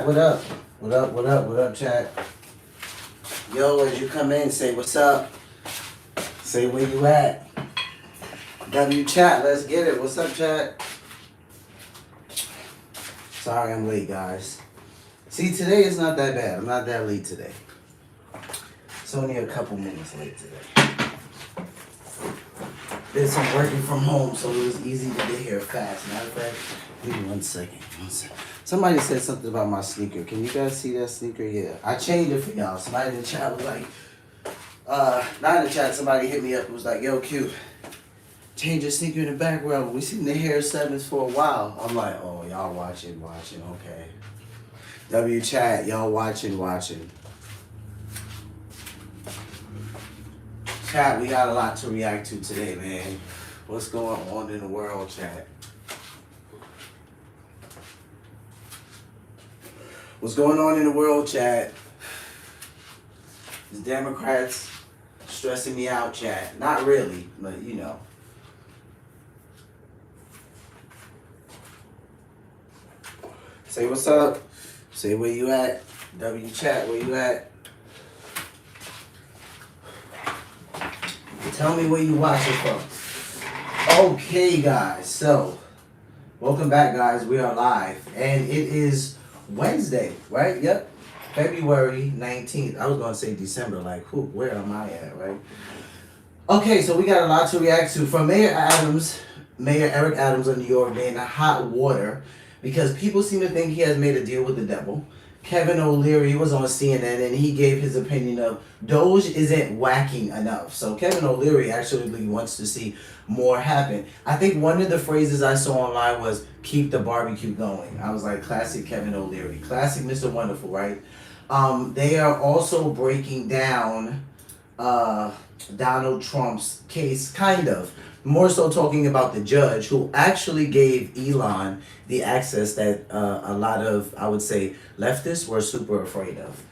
What up? What up? What up? What up, chat? Yo, as you come in, say what's up. Say where you at. W chat, let's get it. What's up, chat? Sorry I'm late, guys. See, today is not that bad. I'm not that late today. It's only a couple minutes late today. Did some working from home, so it was easy to get here fast. Matter of fact, give me 1 second. 1 second. Somebody said something about my sneaker. Can you guys see that sneaker? Yeah. I changed it for y'all. Somebody in the chat was like, not in the chat, somebody hit me up and was like, yo, Q, change your sneaker in the background. We seen the hair sevens for a while. I'm like, oh, y'all watching, okay. W chat, y'all watching. Chat, we got a lot to react to today, man. What's going on in the world, chat? What's going on in the world, chat? The Democrats stressing me out, chat. Not really, but you know. Say what's up. Say where you at. W chat, where you at? Tell me where you watching from. Okay, guys. So, welcome back, guys. We are live, and it is Wednesday, right? Yep. February 19th. I was going to say December, like, where am I at, right? Okay, so we got a lot to react to. From Mayor Eric Adams of New York being in hot water because people seem to think he has made a deal with the devil. Kevin O'Leary was on CNN and he gave his opinion of DOGE isn't wacking enough. So Kevin O'Leary actually wants to see more happen. I think one of the phrases I saw online was keep the barbecue going. I was like, classic Kevin O'Leary. Classic Mr. Wonderful, right? They are also breaking down Donald Trump's case, kind of. More so talking about the judge who actually gave Elon the access that a lot of, I would say, leftists were super afraid of.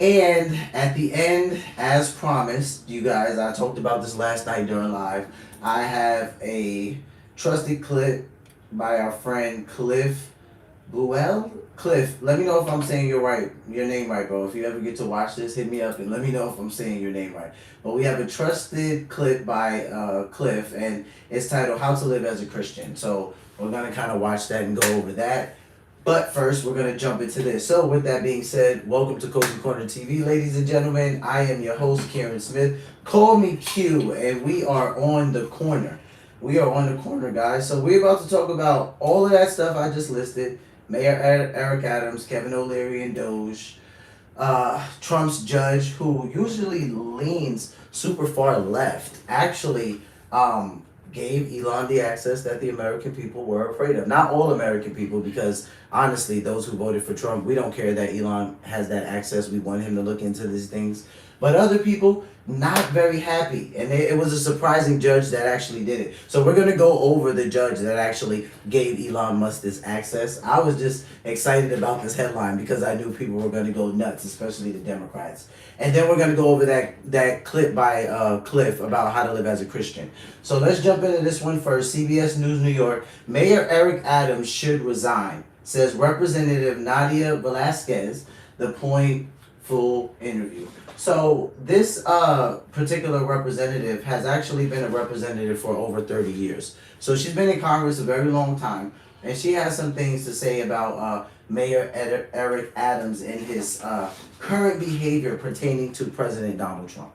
And at the end, as promised, you guys, I talked about this last night during live, I have a trusted clip by our friend Cliff Buell. Cliff, let me know if I'm saying your name right, bro. If you ever get to watch this, hit me up and let me know if I'm saying your name right. But we have a trusted clip by Cliff, and it's titled How to Live as a Christian. So we're going to kind of watch that and go over that. But first, we're going to jump into this. So with that being said, welcome to Cozy Corner TV, ladies and gentlemen. I am your host, Karen Smith. Call me Q, and we are on the corner. We are on the corner, guys. So we're about to talk about all of that stuff I just listed. Mayor Eric Adams, Kevin O'Leary, and DOGE. Trump's judge, who usually leans super far left, actually gave Elon the access that the American people were afraid of. Not all American people, because honestly, those who voted for Trump, we don't care that Elon has that access. We want him to look into these things. But other people, not very happy. And it was a surprising judge that actually did it. So we're going to go over the judge that actually gave Elon Musk this access. I was just excited about this headline because I knew people were going to go nuts, especially the Democrats. And then we're going to go over that clip by Cliff about how to live as a Christian. So let's jump into this one first. CBS News New York. Mayor Eric Adams should resign, says Representative Nydia Velazquez. The point full interview. So this particular representative has actually been a representative for over 30 years. So she's been in Congress a very long time, and she has some things to say about Mayor Eric Adams and his current behavior pertaining to President Donald Trump.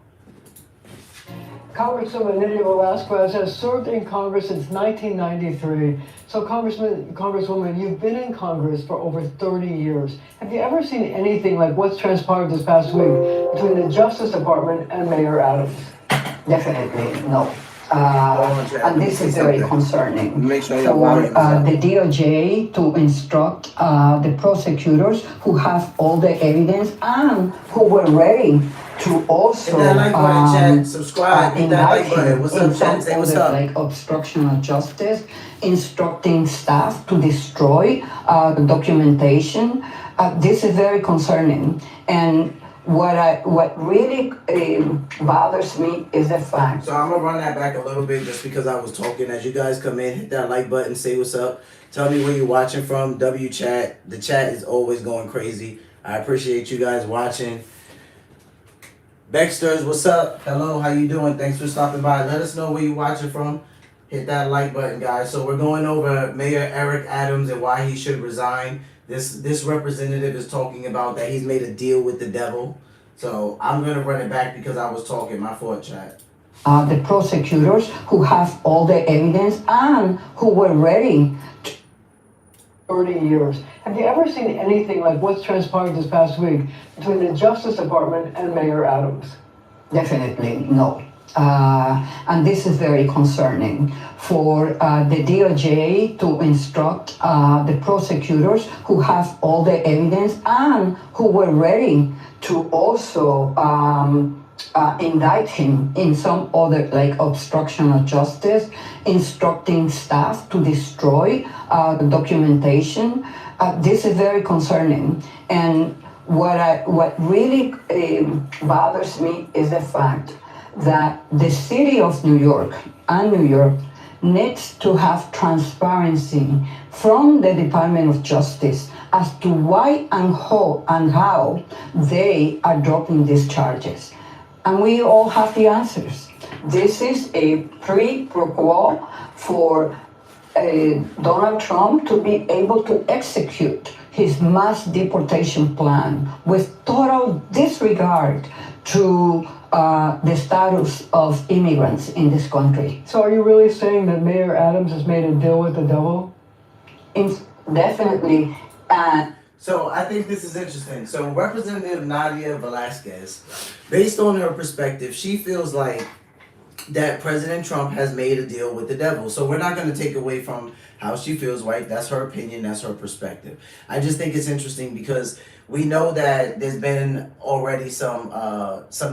Congresswoman Nydia Velazquez has served in Congress since 1993. So Congresswoman, you've been in Congress for over 30 years. Have you ever seen anything like what's transpired this past week between the Justice Department and Mayor Adams? Definitely no. And this is very concerning. Make sure For the DOJ to instruct the prosecutors who have all the evidence and who were ready to also subscribe, indict him what's in up, some Say what's other up? like obstruction of justice, instructing staff to destroy the documentation. This is very concerning. And what really bothers me is the fact. So I'm gonna run that back a little bit just because I was talking. As you guys come in, hit that like button, say what's up. Tell me where you're watching from. W chat. The chat is always going crazy. I appreciate you guys watching. Baxter's, what's up? Hello, how you doing? Thanks for stopping by. Let us know where you're watching from. Hit that like button, guys. So we're going over Mayor Eric Adams and why he should resign. This representative is talking about that he's made a deal with the devil. So I'm gonna run it back because I was talking. My fault, chat. The prosecutors who have all the evidence and who were ready. 30 years. Have you ever seen anything like what's transpired this past week between the Justice Department and Mayor Adams? Definitely no. And this is very concerning for the DOJ to instruct the prosecutors who have all the evidence and who were ready to also indict him in some other, like obstruction of justice, instructing staff to destroy the documentation. This is very concerning. And what really bothers me is the fact that the city of New York and New York needs to have transparency from the Department of Justice as to why and how they are dropping these charges. And we all have the answers. This is a pro quo for Donald Trump to be able to execute his mass deportation plan with total disregard to the status of immigrants in this country. So are you really saying that Mayor Adams has made a deal with the devil? Definitely. So I think this is interesting. So Representative Nydia Velazquez, based on her perspective, she feels like that President Trump has made a deal with the devil. So we're not going to take away from how she feels, right? That's her opinion. That's her perspective. I just think it's interesting because we know that there's been already some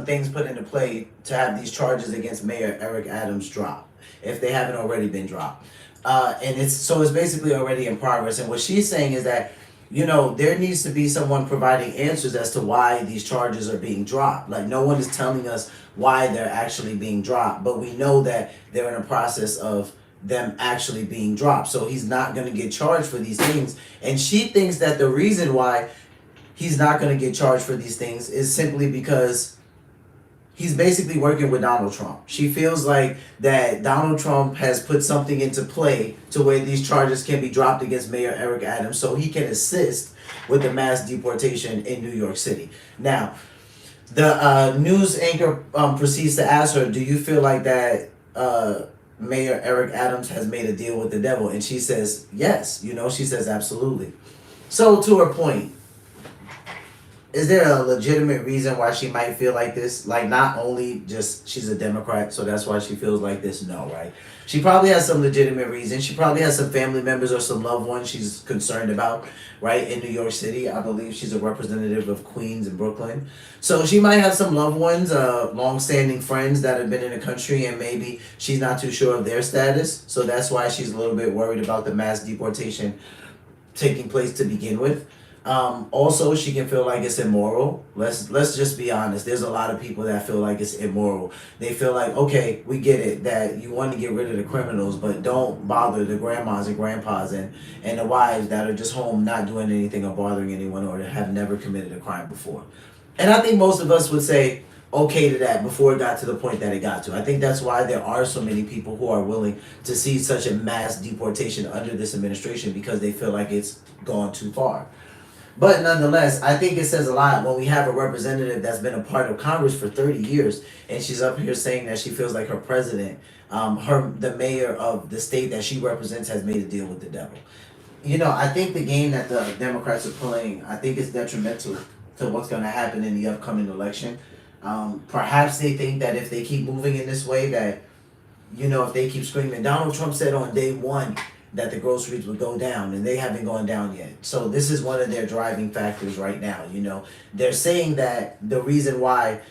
things put into play to have these charges against Mayor Eric Adams drop, if they haven't already been dropped. And it's basically already in progress. And what she's saying is that, you know, there needs to be someone providing answers as to why these charges are being dropped. Like, no one is telling us why they're actually being dropped, but we know that they're in a process of them actually being dropped. So he's not going to get charged for these things. And she thinks that the reason why he's not going to get charged for these things is simply because he's basically working with Donald Trump. She feels like that Donald Trump has put something into play to where these charges can be dropped against Mayor Eric Adams so he can assist with the mass deportation in New York City. Now, the news anchor proceeds to ask her, do you feel like that Mayor Eric Adams has made a deal with the devil? And she says, yes. You know, she says, absolutely. So to her point, is there a legitimate reason why she might feel like this? Like, not only just she's a Democrat, so that's why she feels like this? No, right? She probably has some legitimate reason. She probably has some family members or some loved ones she's concerned about, right, in New York City. I believe she's a representative of Queens and Brooklyn. So she might have some loved ones, long-standing friends that have been in the country, and maybe she's not too sure of their status. So that's why she's a little bit worried about the mass deportation taking place to begin with. Also, she can feel like it's immoral. Let's just be honest. There's a lot of people that feel like it's immoral. They feel like, okay, we get it that you want to get rid of the criminals, but don't bother the grandmas and grandpas and the wives that are just home not doing anything or bothering anyone or have never committed a crime before. And I think most of us would say okay to that before it got to the point that it got to. I think that's why there are so many people who are willing to see such a mass deportation under this administration, because they feel like it's gone too far. But nonetheless, I think it says a lot when we have a representative that's been a part of Congress for 30 years, and she's up here saying that she feels like her president, the mayor of the state that she represents, has made a deal with the devil. You know, I think the game that the Democrats are playing, I think it's detrimental to what's going to happen in the upcoming election. Perhaps they think that if they keep moving in this way, that, you know, if they keep screaming, Donald Trump said on day one that the groceries would go down, and they haven't gone down yet. So this is one of their driving factors right now. You know, they're saying that the reason why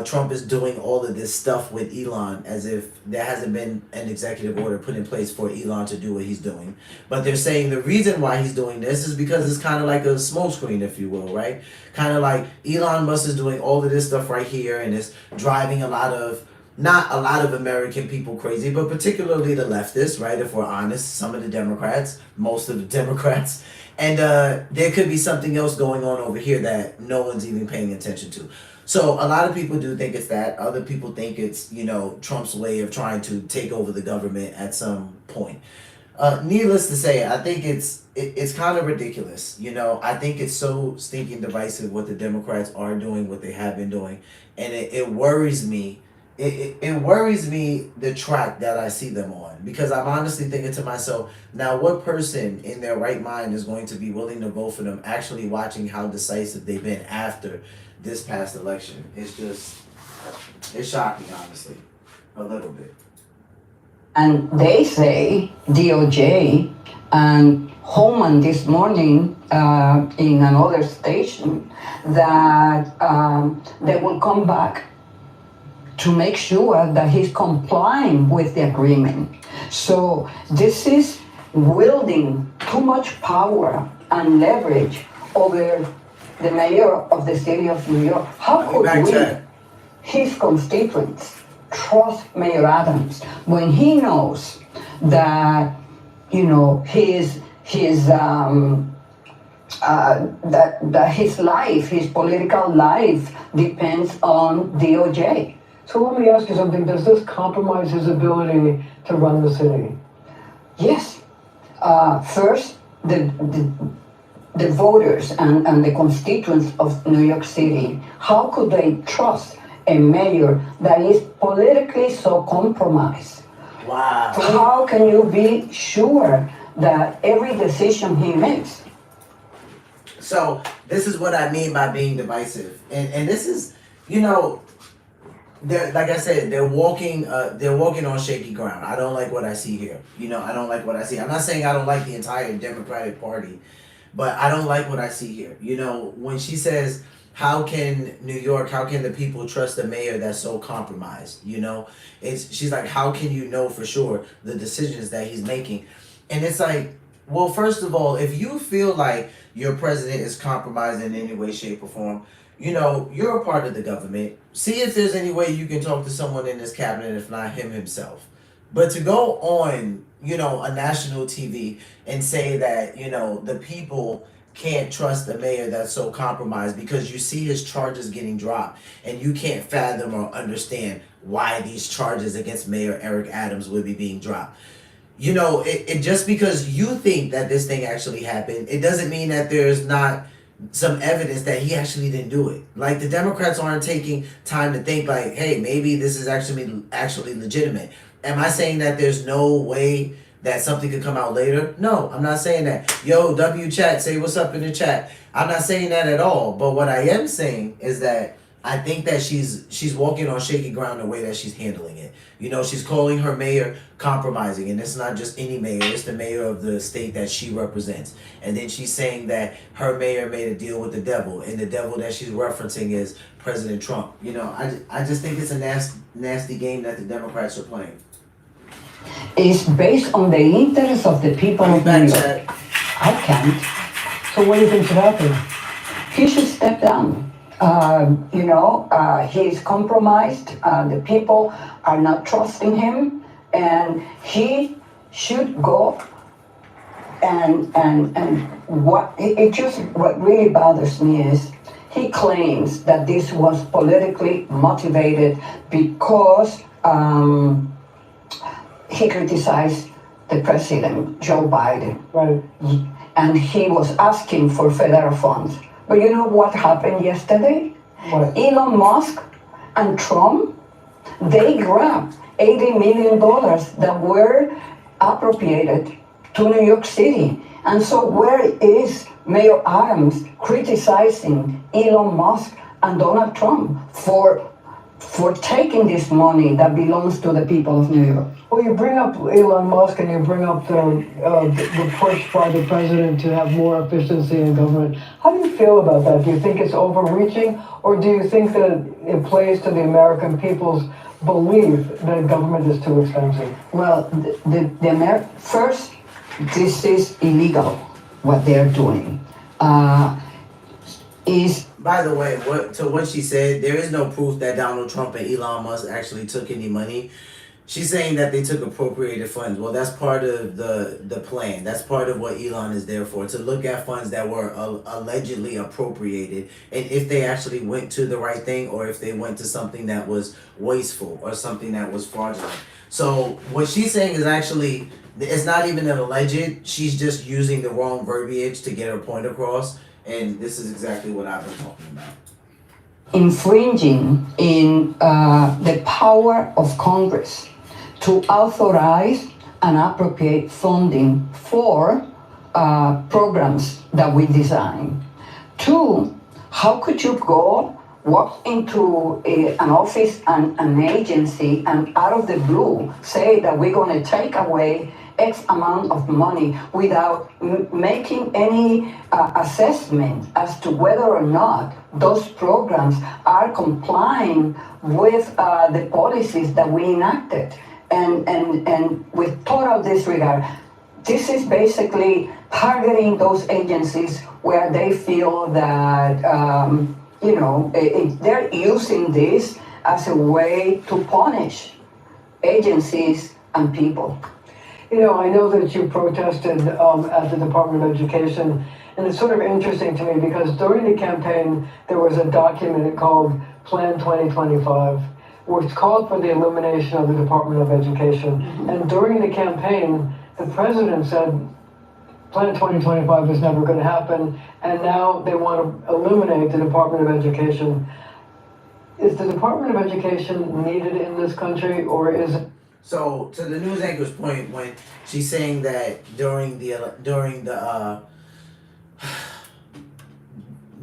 Trump is doing all of this stuff with Elon as if there hasn't been an executive order put in place for Elon to do what he's doing. But they're saying the reason why he's doing this is because it's kind of like a smokescreen, if you will, right? Kind of like Elon Musk is doing all of this stuff right here and it's driving not a lot of American people crazy, but particularly the leftists, right? If we're honest, some of the Democrats, most of the Democrats. And there could be something else going on over here that no one's even paying attention to. So a lot of people do think it's that. Other people think it's, Trump's way of trying to take over the government at some point. Needless to say, I think it's kind of ridiculous. I think it's so stinking divisive what the Democrats are doing, what they have been doing. And it worries me. It worries me the track that I see them on, because I'm honestly thinking to myself, now what person in their right mind is going to be willing to vote for them, actually watching how decisive they've been after this past election? It's shocking, honestly, a little bit. And they say, DOJ and Holman this morning in another station, that they will come back to make sure that he's complying with the agreement. So this is wielding too much power and leverage over the mayor of the city of New York. How could we, his constituents, trust Mayor Adams when he knows that that his life, his political life, depends on DOJ? So let me ask you something. Does this compromise his ability to run the city? Yes. First, the voters and the constituents of New York City, how could they trust a mayor that is politically so compromised? Wow. So how can you be sure that every decision he makes? So this is what I mean by being divisive. And this is, like I said, they're walking on shaky ground. I don't like what I see here. I don't like what I see. I'm not saying I don't like the entire Democratic Party, but I don't like what I see here. When she says, how can the people trust a mayor that's so compromised? She's like, how can you know for sure the decisions that he's making? And it's like, well, first of all, if you feel like your president is compromised in any way, shape, or form, you're a part of the government. See if there's any way you can talk to someone in this cabinet, if not him himself. But to go on, a national TV and say that, the people can't trust the mayor that's so compromised because you see his charges getting dropped and you can't fathom or understand why these charges against Mayor Eric Adams would be being dropped. It just because you think that this thing actually happened, it doesn't mean that there's not some evidence that he actually didn't do it. Like, the Democrats aren't taking time to think like, hey, maybe this is actually legitimate. Am I saying that there's no way that something could come out later? No, I'm not saying that. Yo, W chat, say what's up in the chat. I'm not saying that at all. But what I am saying is that I think that she's walking on shaky ground the way that she's handling it. She's calling her mayor compromising, and it's not just any mayor, it's the mayor of the state that she represents. And then she's saying that her mayor made a deal with the devil, and the devil that she's referencing is President Trump. I just think it's a nasty game that the Democrats are playing. It's based on the interest of the people of New York. I can't. So what do you think should happen? He should step down. He's compromised. The people are not trusting him, and he should go. And what really bothers me is he claims that this was politically motivated because he criticized the president, Joe Biden. Right. And he was asking for federal funds. But you know what happened yesterday? What? Elon Musk and Trump, they grabbed $80 million that were appropriated to New York City. And so where is Mayor Adams criticizing Elon Musk and Donald Trump for for taking this money that belongs to the people of New York. Well, you bring up Elon Musk and you bring up the push by the president to have more efficiency in government. How do you feel about that? Do you think it's overreaching, or do you think that it plays to the American people's belief that government is too expensive? Well, first, this is illegal, what they're doing. Is By the way, what she said, there is no proof that Donald Trump and Elon Musk actually took any money. She's saying that they took appropriated funds. Well, that's part of the plan. That's part of what Elon is there for, to look at funds that were allegedly appropriated, and if they actually went to the right thing, or if they went to something that was wasteful or something that was fraudulent. So what she's saying is actually, it's not even an alleged. She's just using the wrong verbiage to get her point across, and this is exactly what I've been talking about. infringing in the power of Congress to authorize and appropriate funding for programs that we design. Two, how could you walk into an office and an agency and out of the blue say that we're going to take away X amount of money without making any assessment as to whether or not those programs are complying with the policies that we enacted, and with total disregard. This is basically targeting those agencies where they feel that they're using this as a way to punish agencies and people. I know that you protested at the Department of Education, and it's sort of interesting to me because during the campaign there was a document called Plan 2025, which called for the elimination of the Department of Education. And during the campaign, the president said Plan 2025 is never going to happen, and now they want to eliminate the Department of Education. Is the Department of Education needed in this country, or is it? So to the news anchor's point, when she's saying that during the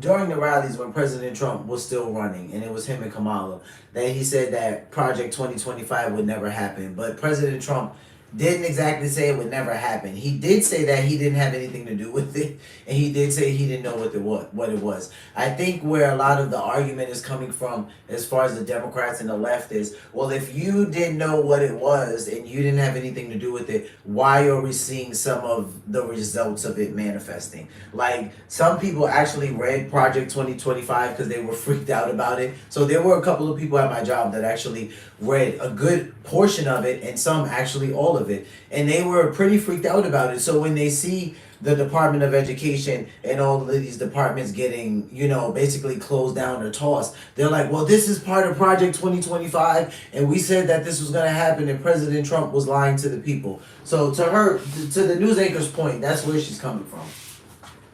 rallies when President Trump was still running, and it was him and Kamala, that he said that Project 2025 would never happen. But President Trump didn't exactly say it would never happen. He did say that he didn't have anything to do with it, and he did say he didn't know what it was. I think where a lot of the argument is coming from, as far as the Democrats and the left, is, well, if you didn't know what it was and you didn't have anything to do with it, why are we seeing some of the results of it manifesting? Like, some people actually read Project 2025 because they were freaked out about it. So there were a couple of people at my job that actually read a good portion of it, and some actually all of it, and they were pretty freaked out about it. So when they see the Department of Education and all of these departments getting, basically closed down or tossed, they're like, well, this is part of Project 2025, and we said that this was going to happen, and President Trump was lying to the people. So to the news anchor's point, that's where she's coming from.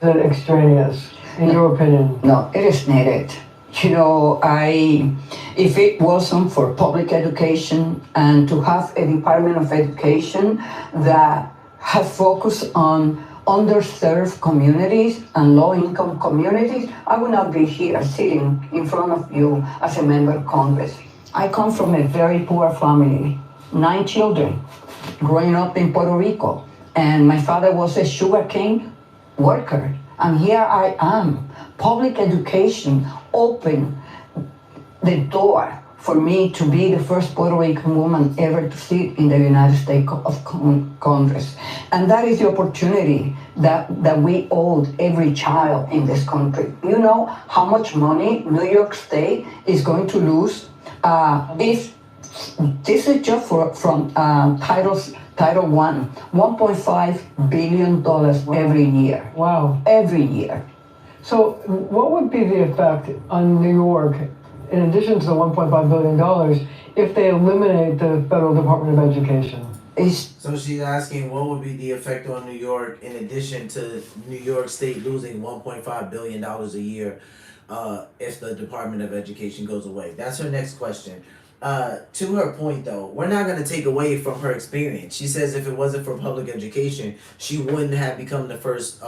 Is it extraneous, in your opinion? No, it is needed. If it wasn't for public education and to have a Department of Education that have focused on underserved communities and low-income communities, I would not be here sitting in front of you as a member of Congress. I come from a very poor family, 9 children, growing up in Puerto Rico, and my father was a sugarcane worker, and here I am. Public education opened the door for me to be the first Puerto Rican woman ever to sit in the United States of Congress. And that is the opportunity that we owed every child in this country. You know how much money New York State is going to lose if this is just from Title I, $1.5 billion every year. Wow. Every year. So what would be the effect on New York, in addition to the $1.5 billion, if they eliminate the Federal Department of Education? So she's asking what would be the effect on New York, in addition to New York State losing $1.5 billion a year if the Department of Education goes away. That's her next question. To her point though, we're not gonna take away from her experience. She says if it wasn't for public education, she wouldn't have become the first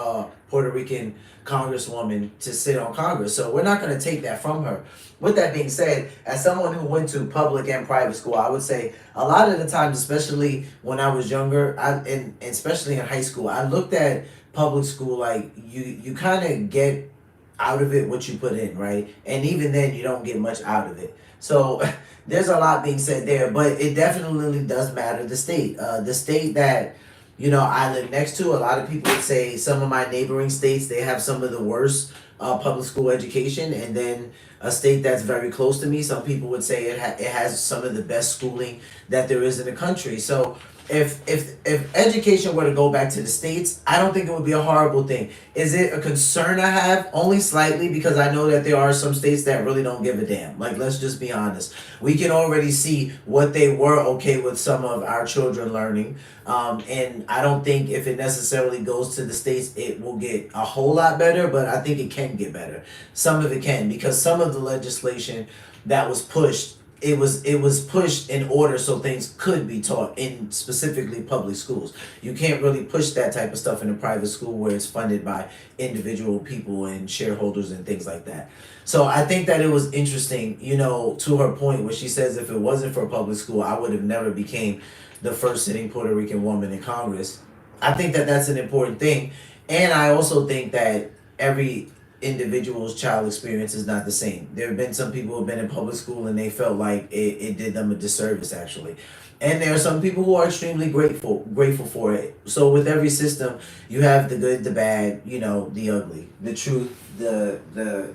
Puerto Rican congresswoman to sit on Congress. So we're not gonna take that from her. With that being said, as someone who went to public and private school, I would say a lot of the times, especially when I was younger, and especially in high school, I looked at public school like you kind of get out of it what you put in, right? And even then, you don't get much out of it. So there's a lot being said there, but it definitely does matter the state that I live next to. A lot of people would say some of my neighboring states, they have some of the worst public school education, and then a state that's very close to me, some people would say it has some of the best schooling that there is in the country. So if education were to go back to the states, I don't think it would be a horrible thing. Is it a concern I have? Only slightly, because I know that there are some states that really don't give a damn. Like, let's just be honest. We can already see what they were okay with some of our children learning. And I don't think if it necessarily goes to the states, it will get a whole lot better, but I think it can get better. Some of it can, because some of the legislation that was pushed, it was pushed in order so things could be taught in specifically public schools. You can't really push that type of stuff in a private school where it's funded by individual people and shareholders and things like that. So I think that it was interesting, to her point where she says if it wasn't for public school, I would have never became the first sitting Puerto Rican woman in Congress. I think that that's an important thing. And I also think that every individual's child experience is not the same. There have been some people who have been in public school and they felt like it did them a disservice, actually. And there are some people who are extremely grateful for it. So with every system, you have the good, the bad, the ugly, the truth, the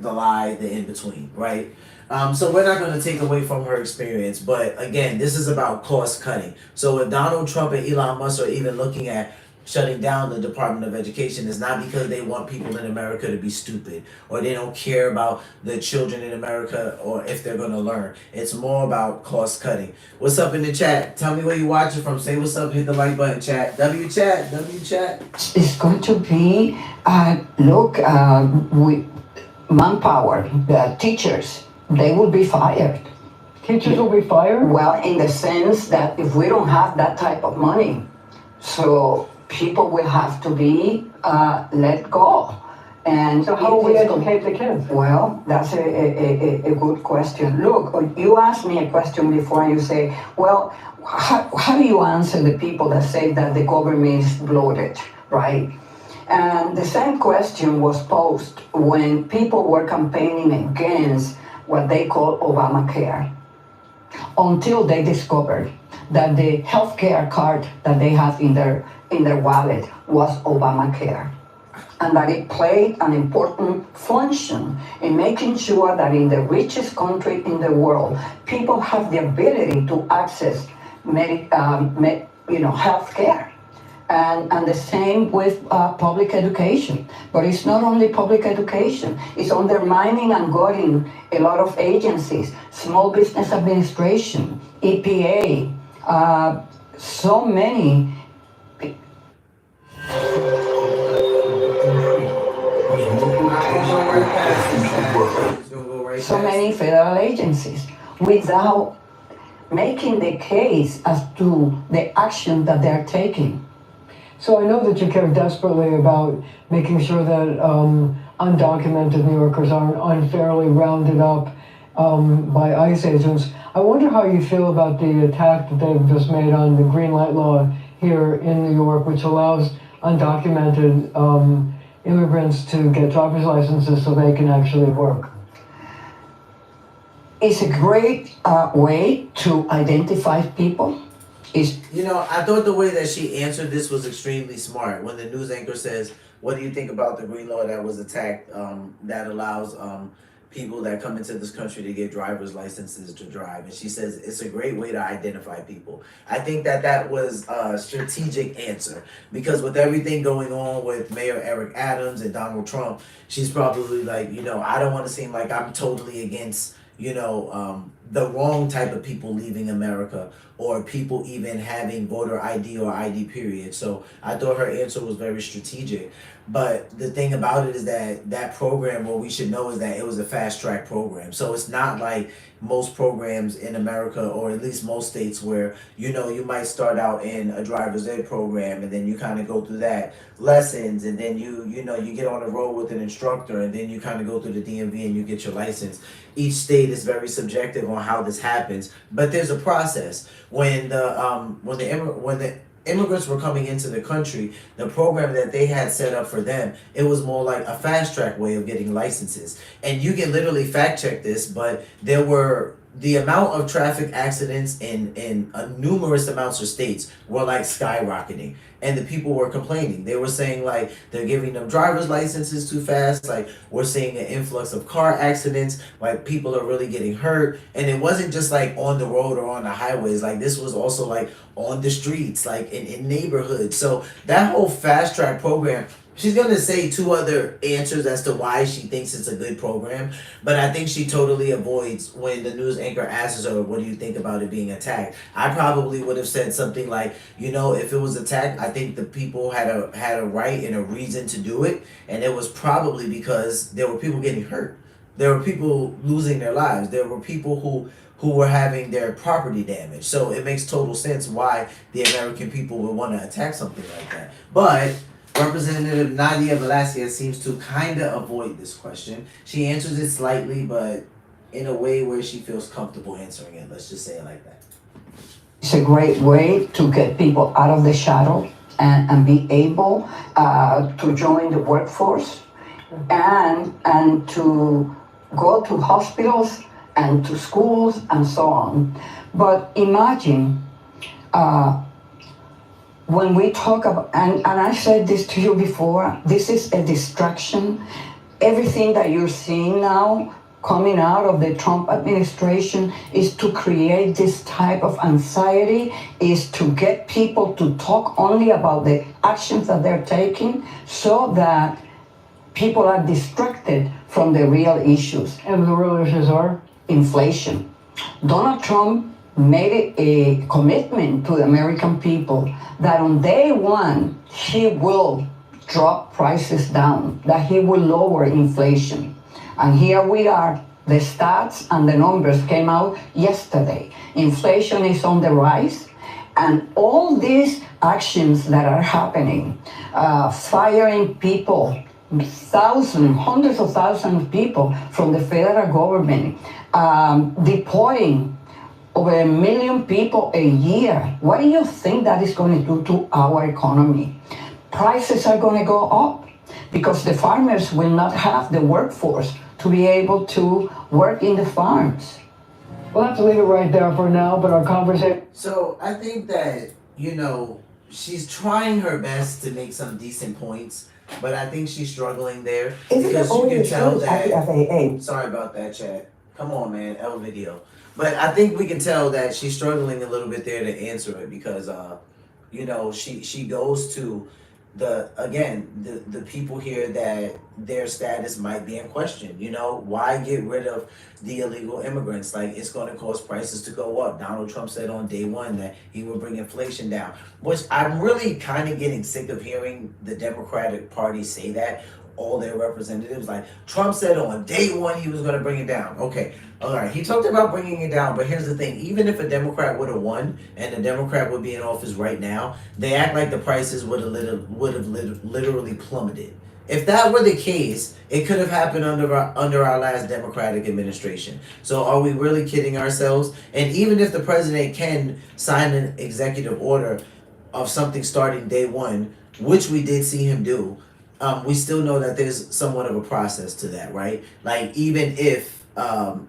lie, the in between, right? So we're not going to take away from her experience, but again, this is about cost cutting. So if Donald Trump and Elon Musk are even looking at shutting down the Department of Education, is not because they want people in America to be stupid or they don't care about the children in America or if they're going to learn. It's more about cost cutting. What's up in the chat? Tell me where you watching from. Say what's up. Hit the like button, chat. W chat. It's going to be, with manpower, the teachers, they will be fired. Teachers will be fired? Well, in the sense that if we don't have that type of money, so people will have to be let go. And so how will we educate the kids? Well, that's a good question. Look, you asked me a question before and you say, well, how do you answer the people that say that the government is bloated, right? And the same question was posed when people were campaigning against what they call Obamacare, until they discovered that the healthcare card that they have in their wallet was Obamacare, and that it played an important function in making sure that in the richest country in the world, people have the ability to access healthcare. And the same with public education. But it's not only public education, it's undermining and gutting a lot of agencies, Small Business Administration, EPA, so many. So many federal agencies without making the case as to the action that they're taking. So I know that you care desperately about making sure that undocumented New Yorkers aren't unfairly rounded up by ICE agents. I wonder how you feel about the attack that they've just made on the green light law here in New York, which allows undocumented immigrants to get driver's licenses so they can actually work. It's a great way to identify people. I thought the way that she answered this was extremely smart. When the news anchor says, what do you think about the green law that was attacked that allows people that come into this country to get driver's licenses to drive? And she says it's a great way to identify people. I think that was a strategic answer, because with everything going on with Mayor Eric Adams and Donald Trump, she's probably like, I don't want to seem like I'm totally against the wrong type of people leaving America, or people even having voter ID or ID period. So I thought her answer was very strategic. But the thing about it is that program, what we should know is that it was a fast track program. So it's not like most programs in America, or at least most states, where you might start out in a driver's ed program, and then you kind of go through that lessons, and then you get on the road with an instructor, and then you kind of go through the DMV and you get your license. Each state is very subjective on how this happens, but there's a process. When the immigrants were coming into the country, the program that they had set up for them, it was more like a fast track way of getting licenses. And you can literally fact check this, but the amount of traffic accidents in numerous amounts of states were like skyrocketing, and the people were complaining. They were saying like they're giving them driver's licenses too fast. Like, we're seeing an influx of car accidents. Like, people are really getting hurt, and it wasn't just like on the road or on the highways. Like, this was also like on the streets, like in neighborhoods. So that whole fast track program, she's going to say two other answers as to why she thinks it's a good program, but I think she totally avoids when the news anchor asks her, what do you think about it being attacked? I probably would have said something like, if it was attacked, I think the people had a right and a reason to do it, and it was probably because there were people getting hurt. There were people losing their lives. There were people who were having their property damaged. So it makes total sense why the American people would want to attack something like that. But Representative Nydia Velazquez seems to kind of avoid this question. She answers it slightly, but in a way where she feels comfortable answering it. Let's just say it like that. It's a great way to get people out of the shadow and be able to join the workforce and to go to hospitals and to schools and so on. But imagine when we talk about, and I said this to you before, this is a distraction. Everything that you're seeing now coming out of the Trump administration is to create this type of anxiety, is to get people to talk only about the actions that they're taking so that people are distracted from the real issues. And the real issues are? Inflation. Donald Trump made a commitment to the American people that on day one, he will drop prices down, that he will lower inflation. And here we are, the stats and the numbers came out yesterday. Inflation is on the rise, and all these actions that are happening, firing people, hundreds of thousands of people from the federal government, deporting over 1 million people a year. What do you think that is going to do to our economy? Prices are going to go up because the farmers will not have the workforce to be able to work in the farms. We'll have to leave it right there for now, but our conversation... So I think that, she's trying her best to make some decent points, but I think she's struggling there because you can tell that... Sorry about that, chat. Come on, man, L video. But I think we can tell that she's struggling a little bit there to answer it because, she goes to the people here that their status might be in question. Why get rid of the illegal immigrants? Like, it's going to cause prices to go up. Donald Trump said on day one that he would bring inflation down, which I'm really kind of getting sick of hearing the Democratic Party say that. All their representatives, like, Trump said on day one he was going to bring it down. Okay, all right, he talked about bringing it down, but here's the thing: even if a Democrat would have won and a Democrat would be in office right now, they act like the prices would have literally plummeted. If that were the case, it could have happened under our last Democratic administration. So are we really kidding ourselves? And even if the president can sign an executive order of something starting day one, which we did see him do, we still know that there's somewhat of a process to that, right? Like, even if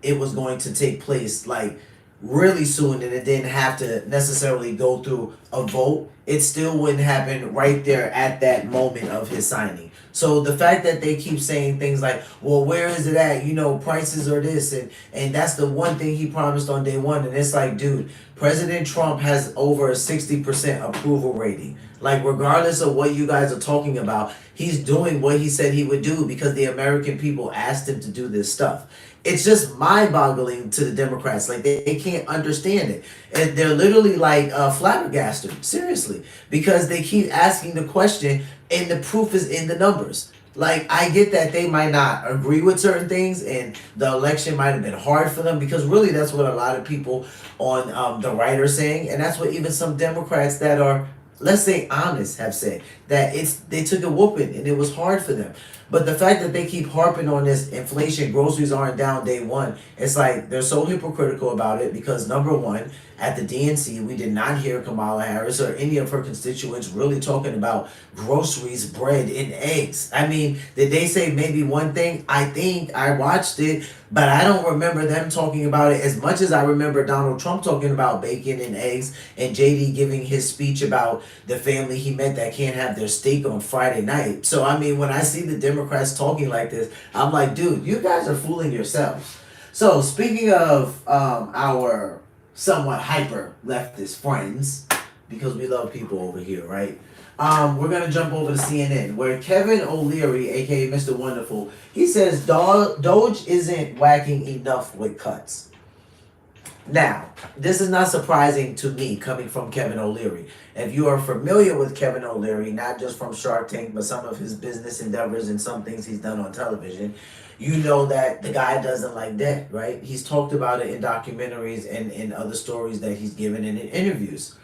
it was going to take place like really soon and it didn't have to necessarily go through a vote, it still wouldn't happen right there at that moment of his signing. So the fact that they keep saying things like, well, where is it at? You know, prices are this, and that's the one thing he promised on day one. And it's like, dude, President Trump has over a 60% approval rating. Like, regardless of what you guys are talking about, he's doing what he said he would do because the American people asked him to do this stuff. It's just mind-boggling to the Democrats. Like, they can't understand it. And they're literally like flabbergasted, seriously, because they keep asking the question and the proof is in the numbers. Like, I get that they might not agree with certain things and the election might have been hard for them, because really that's what a lot of people on the right are saying. And that's what even some Democrats that are, let's say, honest have said, that they took a whooping and it was hard for them. But the fact that they keep harping on this inflation, groceries aren't down day one, it's like they're so hypocritical about it, because number one, at the DNC, we did not hear Kamala Harris or any of her constituents really talking about groceries, bread, and eggs. I mean, did they say maybe one thing? I think I watched it, but I don't remember them talking about it as much as I remember Donald Trump talking about bacon and eggs, and JD giving his speech about the family he met that can't have their steak on Friday night. So, I mean, when I see the Democrats talking like this, I'm like, dude, you guys are fooling yourselves. So, speaking of our somewhat hyper leftist friends, because we love people over here, right? We're gonna jump over to CNN, where Kevin O'Leary, aka Mr. Wonderful, he says Doge isn't whacking enough with cuts. Now, this is not surprising to me coming from Kevin O'Leary. If you are familiar with Kevin O'Leary, not just from Shark Tank, but some of his business endeavors and some things he's done on television, you know that the guy doesn't like debt, right? He's talked about it in documentaries and in other stories that he's given and in interviews.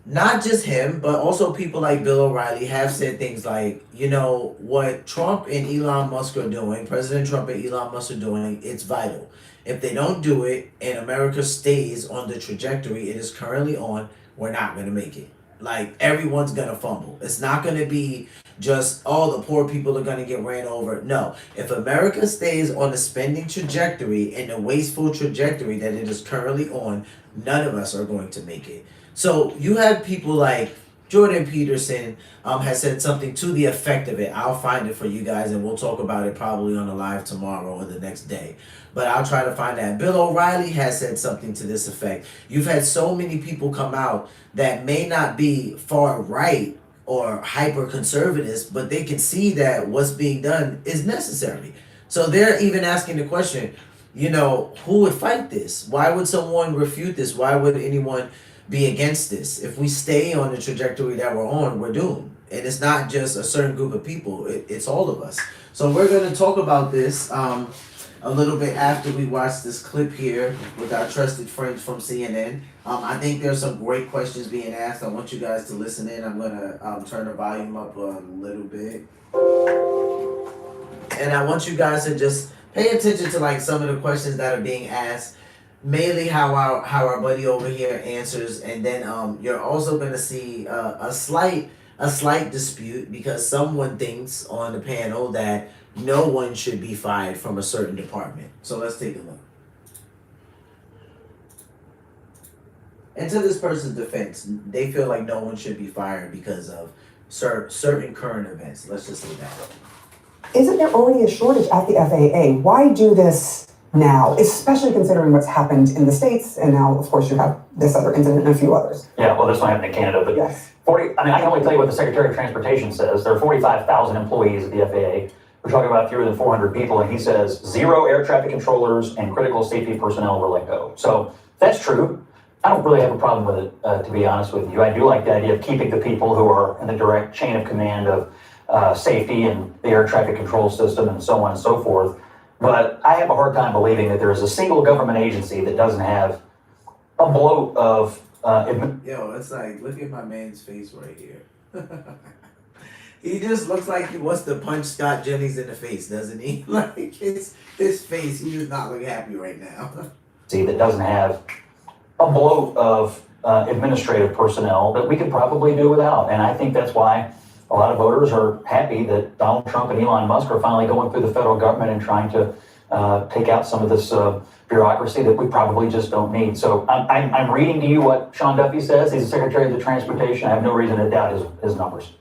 Not just him, but also people like Bill O'Reilly have said things like, you know, what Trump and Elon Musk are doing, President Trump and Elon Musk are doing, it's vital. If they don't do it and America stays on the trajectory it is currently on, we're not going to make it. Like, everyone's going to fumble. It's not going to be just, oh, the poor people are going to get ran over. No. If America stays on the spending trajectory and the wasteful trajectory that it is currently on, none of us are going to make it. So you have people like Jordan Peterson has said something to the effect of it. I'll find it for you guys and we'll talk about it probably on the live tomorrow or the next day. But I'll try to find that. Bill O'Reilly has said something to this effect. You've had so many people come out that may not be far right or hyper conservatives, but they can see that what's being done is necessary. So they're even asking the question, you know, who would fight this? Why would someone refute this? Why would anyone be against this? If we stay on the trajectory that we're on, we're doomed. And it's not just a certain group of people, it's all of us. So we're going to talk about this a little bit after we watch this clip here with our trusted friends from CNN. I think there's some great questions being asked. I want you guys to listen in. I'm going to turn the volume up a little bit. And I want you guys to just pay attention to like some of the questions that are being asked. Mainly how our buddy over here answers, and then you're also going to see a slight dispute, because someone thinks on the panel that no one should be fired from a certain department. So let's take a look. And to this person's defense, they feel like no one should be fired because of certain current events. Let's just say that. Isn't there already a shortage at the FAA? Why do this now, especially considering what's happened in the States, and now, of course, you have this other incident and a few others? Yeah, well, this one happened in Canada, but yes. I can only tell you what the Secretary of Transportation says. There are 45,000 employees at the FAA. We're talking about fewer than 400 people, and he says 0 air traffic controllers and critical safety personnel were let go. So that's true. I don't really have a problem with it, to be honest with you. I do like the idea of keeping the people who are in the direct chain of command of safety and the air traffic control system and so on and so forth. But I have a hard time believing that there is a single government agency that doesn't have a bloat of... Yo, it's like, look at my man's face right here. He just looks like he wants to punch Scott Jennings in the face, doesn't he? Like, his face, he does not look happy right now. That doesn't have a bloat of administrative personnel that we could probably do without. And I think that's why a lot of voters are happy that Donald Trump and Elon Musk are finally going through the federal government and trying to take out some of this bureaucracy that we probably just don't need. So I'm reading to you what Sean Duffy says. He's the Secretary of the Transportation. I have no reason to doubt his numbers.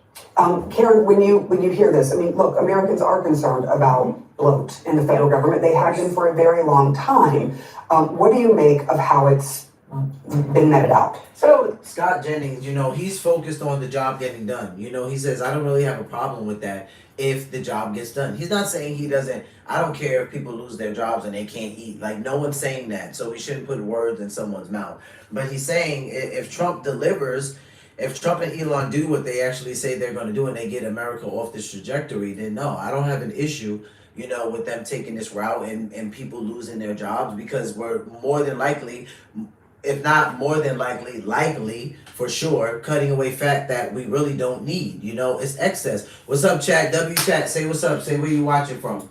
Karen, when you hear this, I mean, look, Americans are concerned about bloat in the federal government. They have been for a very long time. What do you make of how it's been meted out? So Scott Jennings, he's focused on the job getting done. He says, I don't really have a problem with that if the job gets done. He's not saying he doesn't, I don't care if people lose their jobs and they can't eat. Like, no one's saying that. So we shouldn't put words in someone's mouth. But he's saying if Trump delivers, if Trump and Elon do what they actually say they're going to do and they get America off this trajectory, then no, I don't have an issue, with them taking this route and people losing their jobs, because we're more than likely, if not more than likely for sure, cutting away fat that we really don't need. It's excess. What's up, chat? Chat, say what's up. Say where you watching from.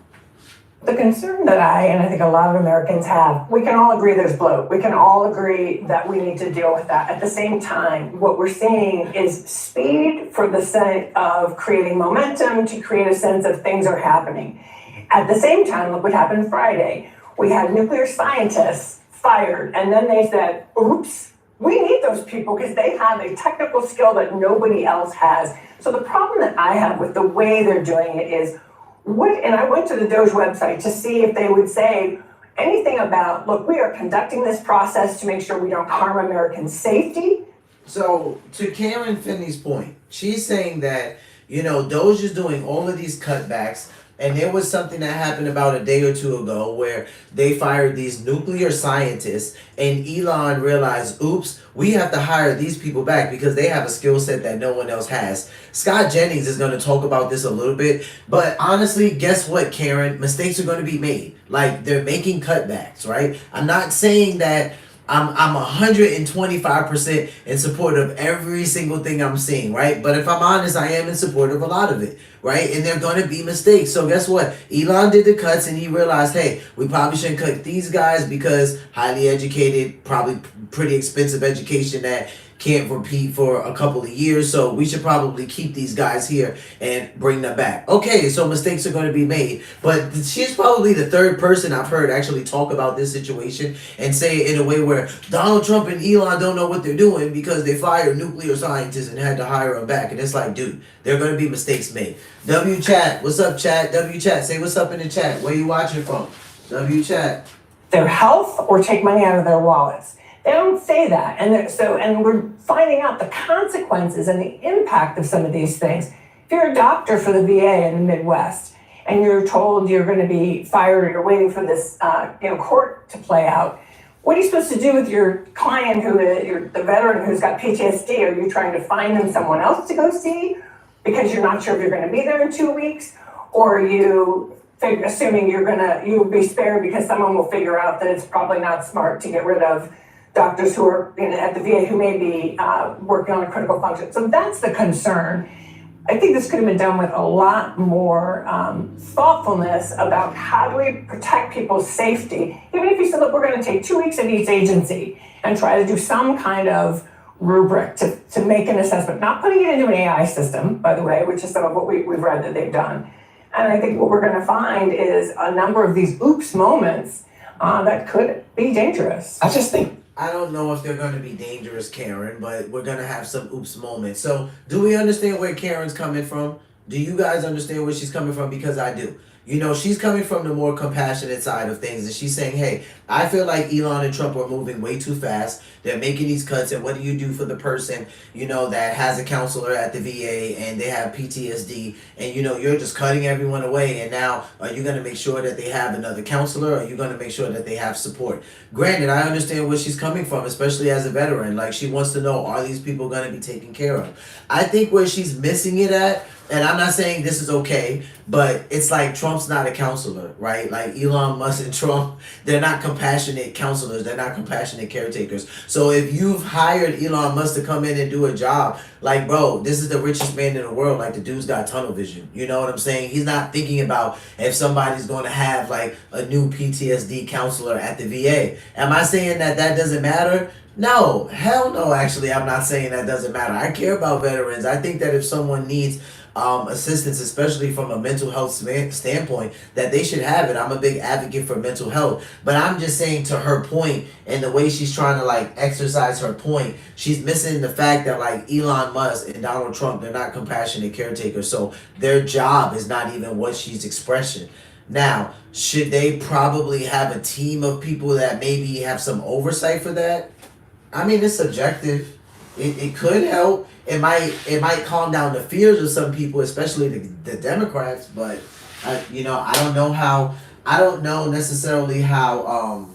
The concern that and I think a lot of Americans have, we can all agree there's bloat. We can all agree that we need to deal with that. At the same time, what we're seeing is speed for the sake of creating momentum, to create a sense of things are happening. At the same time, look what happened Friday. We had nuclear scientists fired, and then they said, oops, we need those people because they have a technical skill that nobody else has. So the problem that I have with the way they're doing it is, and I went to the DOGE website to see if they would say anything about, look, we are conducting this process to make sure we don't harm American safety. So to Karen Finney's point, she's saying that, DOGE is doing all of these cutbacks. And there was something that happened about a day or two ago where they fired these nuclear scientists, and Elon realized, oops, we have to hire these people back because they have a skill set that no one else has. Scott Jennings is going to talk about this a little bit, but honestly, guess what, Karen? Mistakes are going to be made. Like, they're making cutbacks, right? I'm not saying that I'm 125% in support of every single thing I'm seeing, right? But if I'm honest, I am in support of a lot of it, right? And there are going to be mistakes. So guess what? Elon did the cuts and he realized, hey, we probably shouldn't cut these guys because highly educated, probably pretty expensive education that can't repeat for a couple of years. So we should probably keep these guys here and bring them back. Okay, so mistakes are going to be made. But she's probably the third person I've heard actually talk about this situation and say it in a way where Donald Trump and Elon don't know what they're doing because they fired nuclear scientists and had to hire them back. And it's like, dude, there are going to be mistakes made. W chat, what's up, chat? W chat, say what's up in the chat. Where you watching from? W chat. Their health or take money out of their wallets. They don't say that. And we're finding out the consequences and the impact of some of these things. If you're a doctor for the VA in the Midwest and you're told you're going to be fired or you're waiting for this court to play out, what are you supposed to do with your client the veteran who's got PTSD? Are you trying to find them someone else to go see because you're not sure if you're going to be there in 2 weeks? Or are you assuming you'll be spared because someone will figure out that it's probably not smart to get rid of doctors who are at the VA who may be working on a critical function. So that's the concern. I think this could have been done with a lot more thoughtfulness about how do we protect people's safety. Even if you said, look, we're going to take 2 weeks at each agency and try to do some kind of rubric to make an assessment, not putting it into an AI system, by the way, which is some of what we've read that they've done. And I think what we're going to find is a number of these oops moments that could be dangerous. I don't know if they're going to be dangerous, Karen, but we're going to have some oops moments. So do we understand where Karen's coming from? Do you guys understand where she's coming from? Because I do. She's coming from the more compassionate side of things, and she's saying, hey, I feel like Elon and Trump are moving way too fast. They're making these cuts, and what do you do for the person, that has a counselor at the VA and they have PTSD, and, you're just cutting everyone away, and now are you going to make sure that they have another counselor, or are you going to make sure that they have support? Granted, I understand where she's coming from, especially as a veteran. Like, she wants to know, are these people going to be taken care of? I think where she's missing it at, and I'm not saying this is okay, but it's like Trump's not a counselor, right? Like Elon Musk and Trump, they're not compassionate counselors. They're not compassionate caretakers. So if you've hired Elon Musk to come in and do a job, like, bro, this is the richest man in the world. Like, the dude's got tunnel vision. You know what I'm saying? He's not thinking about if somebody's going to have like a new PTSD counselor at the VA. Am I saying that doesn't matter? No, hell no. Actually, I'm not saying that doesn't matter. I care about veterans. I think that if someone needs assistance, especially from a mental health standpoint, that they should have it. I'm a big advocate for mental health, but I'm just saying, to her point and the way she's trying to like exercise her point, she's missing the fact that like Elon Musk and Donald Trump, they're not compassionate caretakers, so their job is not even what she's expressing. Now, should they probably have a team of people that maybe have some oversight for that? I mean, it's subjective. It could help. It might calm down the fears of some people, especially the Democrats. But I don't know necessarily how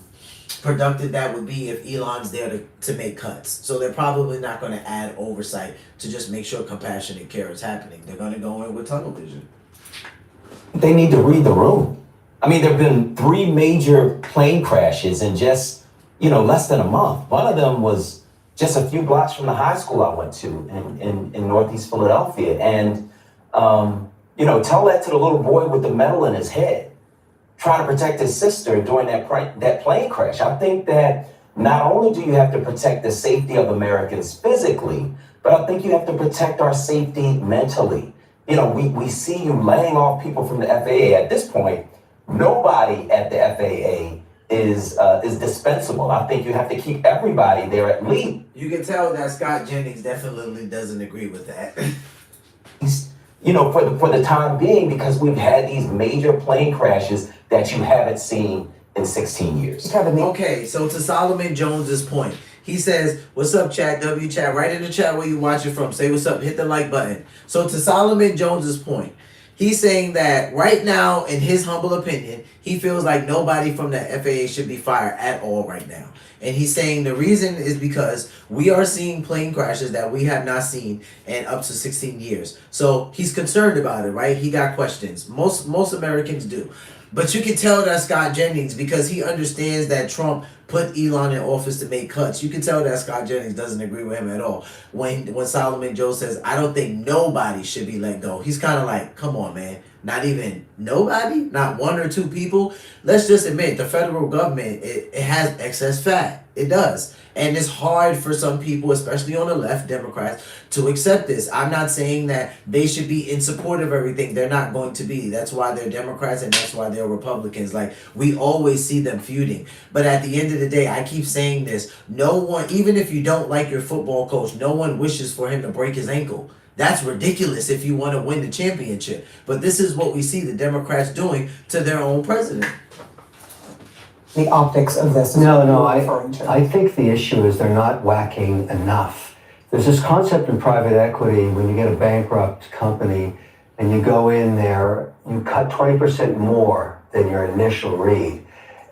productive that would be if Elon's there to make cuts. So they're probably not going to add oversight to just make sure compassionate care is happening. They're going to go in with tunnel vision. They need to read the room. I mean, there have been 3 major plane crashes in just, less than a month. One of them was just a few blocks from the high school I went to in Northeast Philadelphia. And, tell that to the little boy with the metal in his head, trying to protect his sister during that plane crash. I think that not only do you have to protect the safety of Americans physically, but I think you have to protect our safety mentally. We see you laying off people from the FAA. At this point, nobody at the FAA is dispensable. I think you have to keep everybody there at least. You can tell that Scott Jennings definitely doesn't agree with that. For the time being, because we've had these major plane crashes that you haven't seen in 16 years. Okay, so to Solomon Jones's point, he says, "What's up, chat? W chat, right in the chat where you watch it from. Say what's up, hit the like button." So to Solomon Jones's point, he's saying that right now, in his humble opinion, he feels like nobody from the FAA should be fired at all right now. And he's saying the reason is because we are seeing plane crashes that we have not seen in up to 16 years. So he's concerned about it, right? He got questions. Most Americans do. But you can tell that Scott Jennings, because he understands that Trump put Elon in office to make cuts. You can tell that Scott Jennings doesn't agree with him at all. When Solomon Joe says, "I don't think nobody should be let go," he's kind of like, come on, man. Not even nobody? Not 1 or 2 people? Let's just admit, the federal government, it has excess fat. It does. And it's hard for some people, especially on the left, Democrats, to accept this. I'm not saying that they should be in support of everything. They're not going to be. That's why they're Democrats and that's why they're Republicans. Like, we always see them feuding. But at the end of the day, I keep saying this. No one, even if you don't like your football coach, no one wishes for him to break his ankle. That's ridiculous if you want to win the championship. But this is what we see the Democrats doing to their own president. The optics of this is what you're referring to. I think the issue is they're not whacking enough. There's this concept in private equity, when you get a bankrupt company and you go in there, you cut 20% more than your initial read.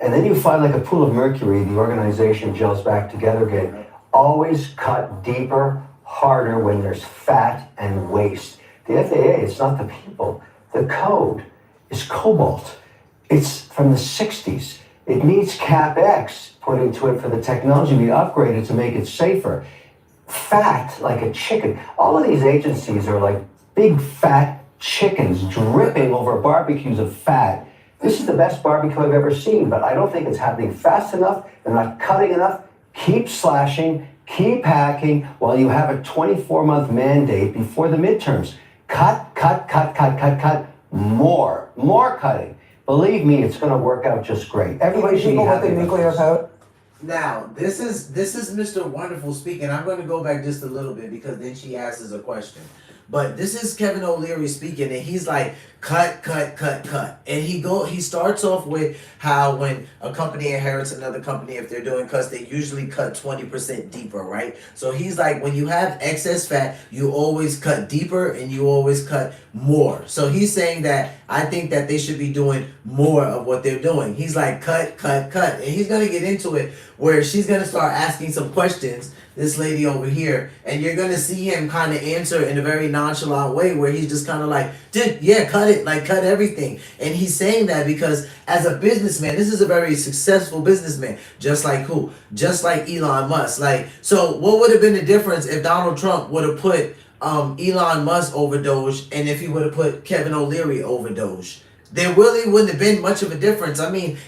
And then you find like a pool of mercury, the organization gels back together again. Always cut deeper, harder when there's fat and waste. The FAA, it's not the people. The code is cobalt. It's from the 60s. It needs CapEx put into it for the technology to be upgraded to make it safer. Fat, like a chicken. All of these agencies are like big fat chickens dripping over barbecues of fat. This is the best barbecue I've ever seen, but I don't think it's happening fast enough. They're not cutting enough. Keep slashing, keep hacking while you have a 24-month mandate before the midterms. Cut. More cutting. Believe me, it's going to work out just great. Everybody should be happy with the nuclear vote. Now, this is Mr. Wonderful speaking. I'm going to go back just a little bit because then she asks a question. But this is Kevin O'Leary speaking, and he's like, cut. And he starts off with how when a company inherits another company, if they're doing cuts, they usually cut 20% deeper, right? So he's like, when you have excess fat, you always cut deeper and you always cut more. So he's saying that I think that they should be doing more of what they're doing. He's like, cut. And he's going to get into it where she's going to start asking some questions, this lady over here, and you're going to see him kind of answer in a very nonchalant way where he's just kind of like, yeah, cut it, like cut everything. And he's saying that because as a businessman, this is a very successful businessman, just like who? Just like Elon Musk. Like, so what would have been the difference if Donald Trump would have put Elon Musk over Doge and if he would have put Kevin O'Leary over Doge? There really wouldn't have been much of a difference. I mean,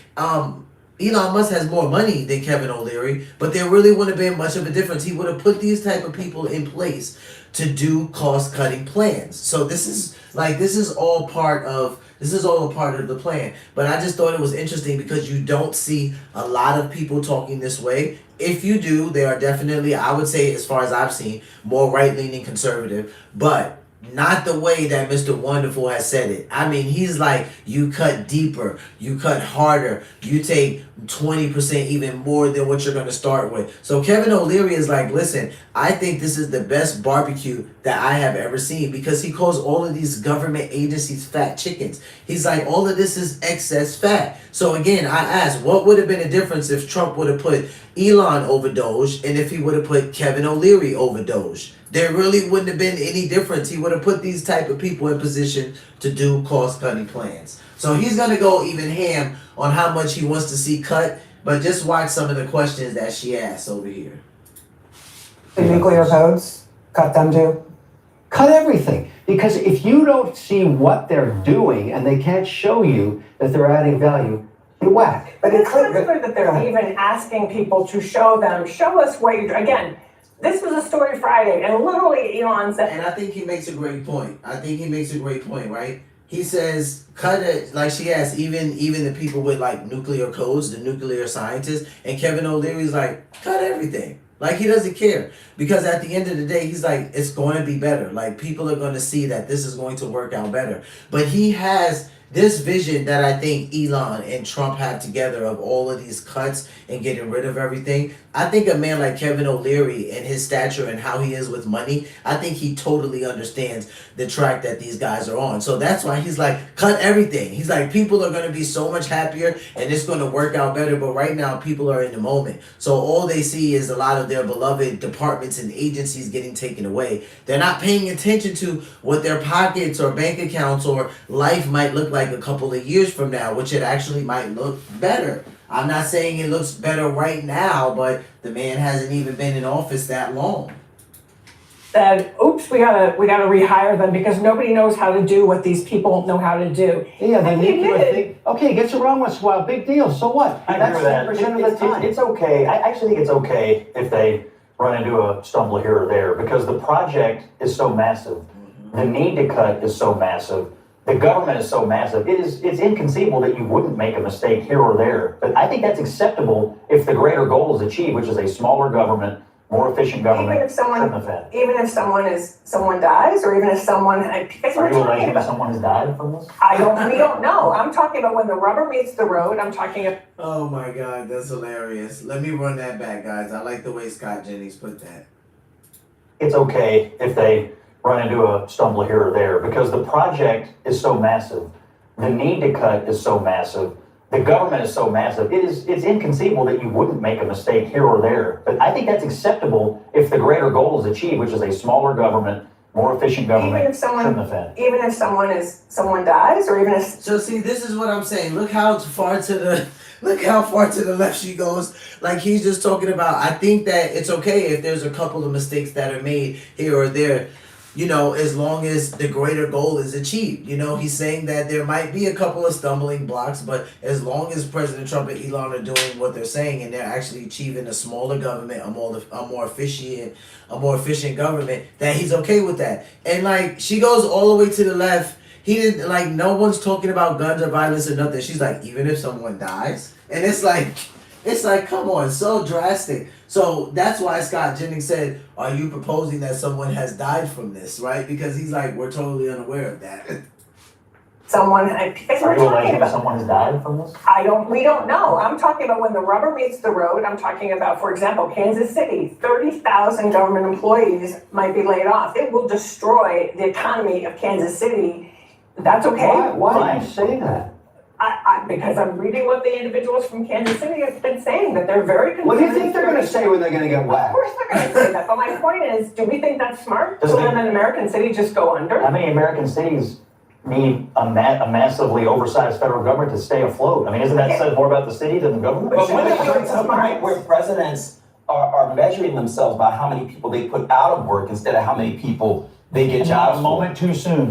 Elon Musk has more money than Kevin O'Leary, but there really wouldn't have been much of a difference. He would have put these type of people in place to do cost cutting plans. So this is all a part of the plan. But I just thought it was interesting because you don't see a lot of people talking this way. If you do, they are definitely, I would say, as far as I've seen, more right leaning conservative, but not the way that Mr. Wonderful has said it. I mean, he's like, you cut deeper, you cut harder, you take 20% even more than what you're going to start with. So Kevin O'Leary is like, listen, I think this is the best barbecue that I have ever seen, because he calls all of these government agencies fat chickens. He's like, all of this is excess fat. So again, I asked, what would have been a difference if Trump would have put Elon over Doge and if he would have put Kevin O'Leary over Doge? There really wouldn't have been any difference. He would have put these type of people in position to do cost-cutting plans. So he's going to go even ham on how much he wants to see cut, but just watch some of the questions that she asked over here. The nuclear codes, cut them too. Cut everything. Because if you don't see what they're doing and they can't show you that they're adding value, you whack. But it's not clear that they're even asking people to show us what you're, again, this was a story Friday, and literally Elon said. And I think he makes a great point. Right? He says, cut it, like she asked, even the people with like nuclear codes, the nuclear scientists, and Kevin O'Leary's like, cut everything. Like, he doesn't care, because at the end of the day, he's like, it's going to be better. Like, people are going to see that this is going to work out better. But he has this vision that I think Elon and Trump have together of all of these cuts and getting rid of everything. I think a man like Kevin O'Leary and his stature and how he is with money, I think he totally understands the track that these guys are on. So that's why he's like, cut everything. He's like, people are going to be so much happier and it's going to work out better. But right now, people are in the moment. So all they see is a lot of their beloved departments and agencies getting taken away. They're not paying attention to what their pockets or bank accounts or life might look like a couple of years from now, which it actually might look better. I'm not saying it looks better right now, but the man hasn't even been in office that long. Said, oops, we gotta rehire them because nobody knows how to do what these people know how to do. Yeah, the nuclear thing. Okay, gets around once in a while. Big deal. So what? I agree with that. 10% of the time. It's okay. I actually think it's okay if they run into a stumble here or there, because the project is so massive. The need to cut is so massive. The government is so massive. It's inconceivable that you wouldn't make a mistake here or there. But I think that's acceptable if the greater goal is achieved, which is a smaller government, more efficient government. Even if someone dies, or even if someone, because Are you alleging that someone has died from this? we don't know. I'm talking about when the rubber meets the road. I'm talking about. Oh my God, that's hilarious. Let me run that back, guys. I like the way Scott Jennings put that. It's okay if they run into a stumble here or there, because the project is so massive. The need to cut is so massive. The government is so massive. It's inconceivable that you wouldn't make a mistake here or there. But I think that's acceptable if the greater goal is achieved, which is a smaller government, more efficient government. Even if someone dies, or even if. So see, this is what I'm saying. Look how far to the left she goes. Like, he's just talking about, I think that it's okay if there's a couple of mistakes that are made here or there, you know, as long as the greater goal is achieved. You know, he's saying that there might be a couple of stumbling blocks, but as long as President Trump and Elon are doing what they're saying and they're actually achieving a smaller government, a more efficient government, that he's okay with that. And like, she goes all the way to the left. He didn't, like, no one's talking about guns or violence or nothing. She's like, even if someone dies? And it's like, come on, so drastic. So that's why Scott Jennings said, are you proposing that someone has died from this, right? Because he's like, we're totally unaware of that. Someone, Are you alleging that someone has died from this? We don't know. I'm talking about when the rubber meets the road. I'm talking about, for example, Kansas City, 30,000 government employees might be laid off. It will destroy the economy of Kansas City. That's okay. Why do you say that? Because I'm reading what the individuals from Kansas City have been saying, that they're very concerned. What do you think they're going to say when they're going to get Of whacked? course they're going to say that, but my point is, do we think that's smart? To let an American city just go under? How many American cities need a massively oversized federal government to stay afloat? I mean, isn't that said more about the city than the government? But when did we get to the point where presidents are measuring themselves by how many people they put out of work instead of how many people they get jobs a moment too soon.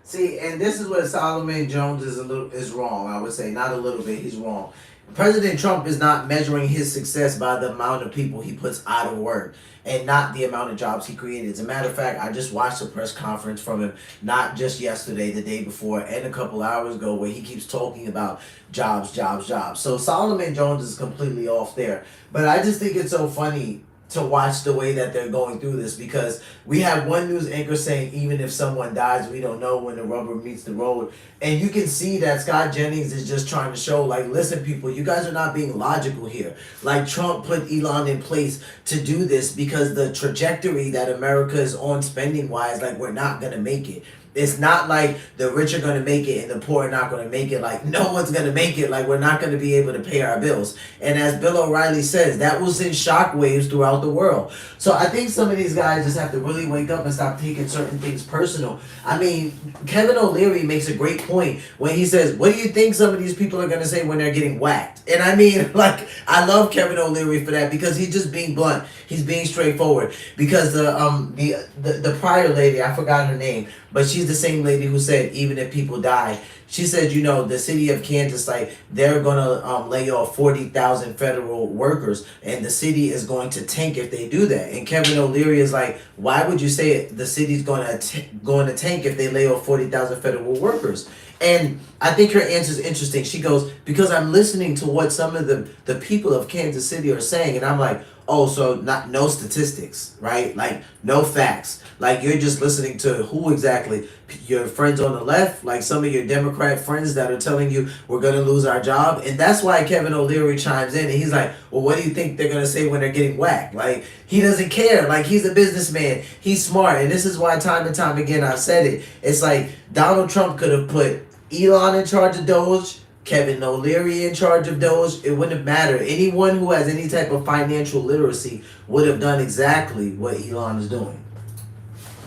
See, and this is where Solomon Jones is wrong. I would say not a little bit. He's wrong. President Trump is not measuring his success by the amount of people he puts out of work and not the amount of jobs he created. As a matter of fact, I just watched a press conference from him, not just yesterday, the day before, and a couple hours ago, where he keeps talking about jobs, jobs, jobs. So Solomon Jones is completely off there. But I just think it's so funny to watch the way that they're going through this, because we have one news anchor saying even if someone dies, we don't know when the rubber meets the road. And you can see that Scott Jennings is just trying to show, like, listen, people, you guys are not being logical here. Like, Trump put Elon in place to do this because the trajectory that America is on spending wise, like, we're not going to make it. It's not like the rich are going to make it and the poor are not going to make it. Like, no one's going to make it. Like, we're not going to be able to pay our bills. And as Bill O'Reilly says, that will send shockwaves throughout the world. So I think some of these guys just have to really wake up and stop taking certain things personal. I mean, Kevin O'Leary makes a great point when he says, what do you think some of these people are going to say when they're getting whacked? And I mean, like, I love Kevin O'Leary for that, because he's just being blunt. He's being straightforward. Because the prior lady, I forgot her name, but she's the same lady who said even if people die, she said, you know, the city of Kansas, like, they're gonna lay off 40,000 federal workers, and the city is going to tank if they do that. And Kevin O'Leary is like, why would you say it? The city's going to tank if they lay off 40,000 federal workers? And I think her answer is interesting. She goes, because I'm listening to what some of the people of Kansas City are saying, and I'm like, oh, so no statistics, right? Like, no facts. Like, you're just listening to who exactly? Your friends on the left, like some of your Democrat friends that are telling you we're going to lose our job. And that's why Kevin O'Leary chimes in and he's like, well, what do you think they're going to say when they're getting whacked? Like, he doesn't care. Like, he's a businessman. He's smart. And this is why time and time again I've said it. It's like Donald Trump could have put Elon in charge of Doge, Kevin O'Leary in charge of Doge. It wouldn't have mattered. Anyone who has any type of financial literacy would have done exactly what Elon is doing.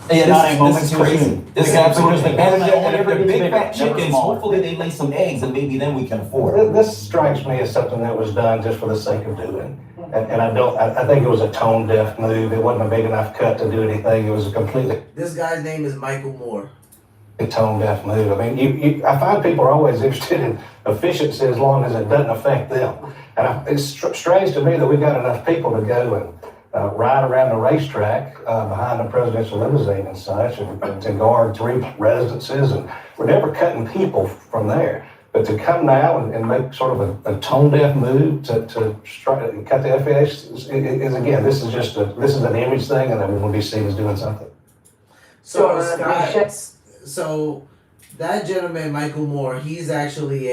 Yeah, Not a moment this is too crazy. soon. This is The absolutely government and if only ever they're gets big bigger, fat never chickens, smaller. hopefully they lay some eggs and maybe then we can afford it. This strikes me as something that was done just for the sake of doing. And I think it was a tone deaf move. It wasn't a big enough cut to do anything. It was a completely This guy's name is Michael Moore. tone deaf move. I mean, I find people are always interested in efficiency as long as it doesn't affect them. And it's strange to me that we've got enough people to go and ride around the racetrack behind the presidential limousine and such, and to guard 3 residences, and we're never cutting people from there. But to come now and make sort of a tone deaf move to cut the FAA is again, this is an image thing, and then we will be seen as doing something. So Scott, so that gentleman, Michael Moore, he's actually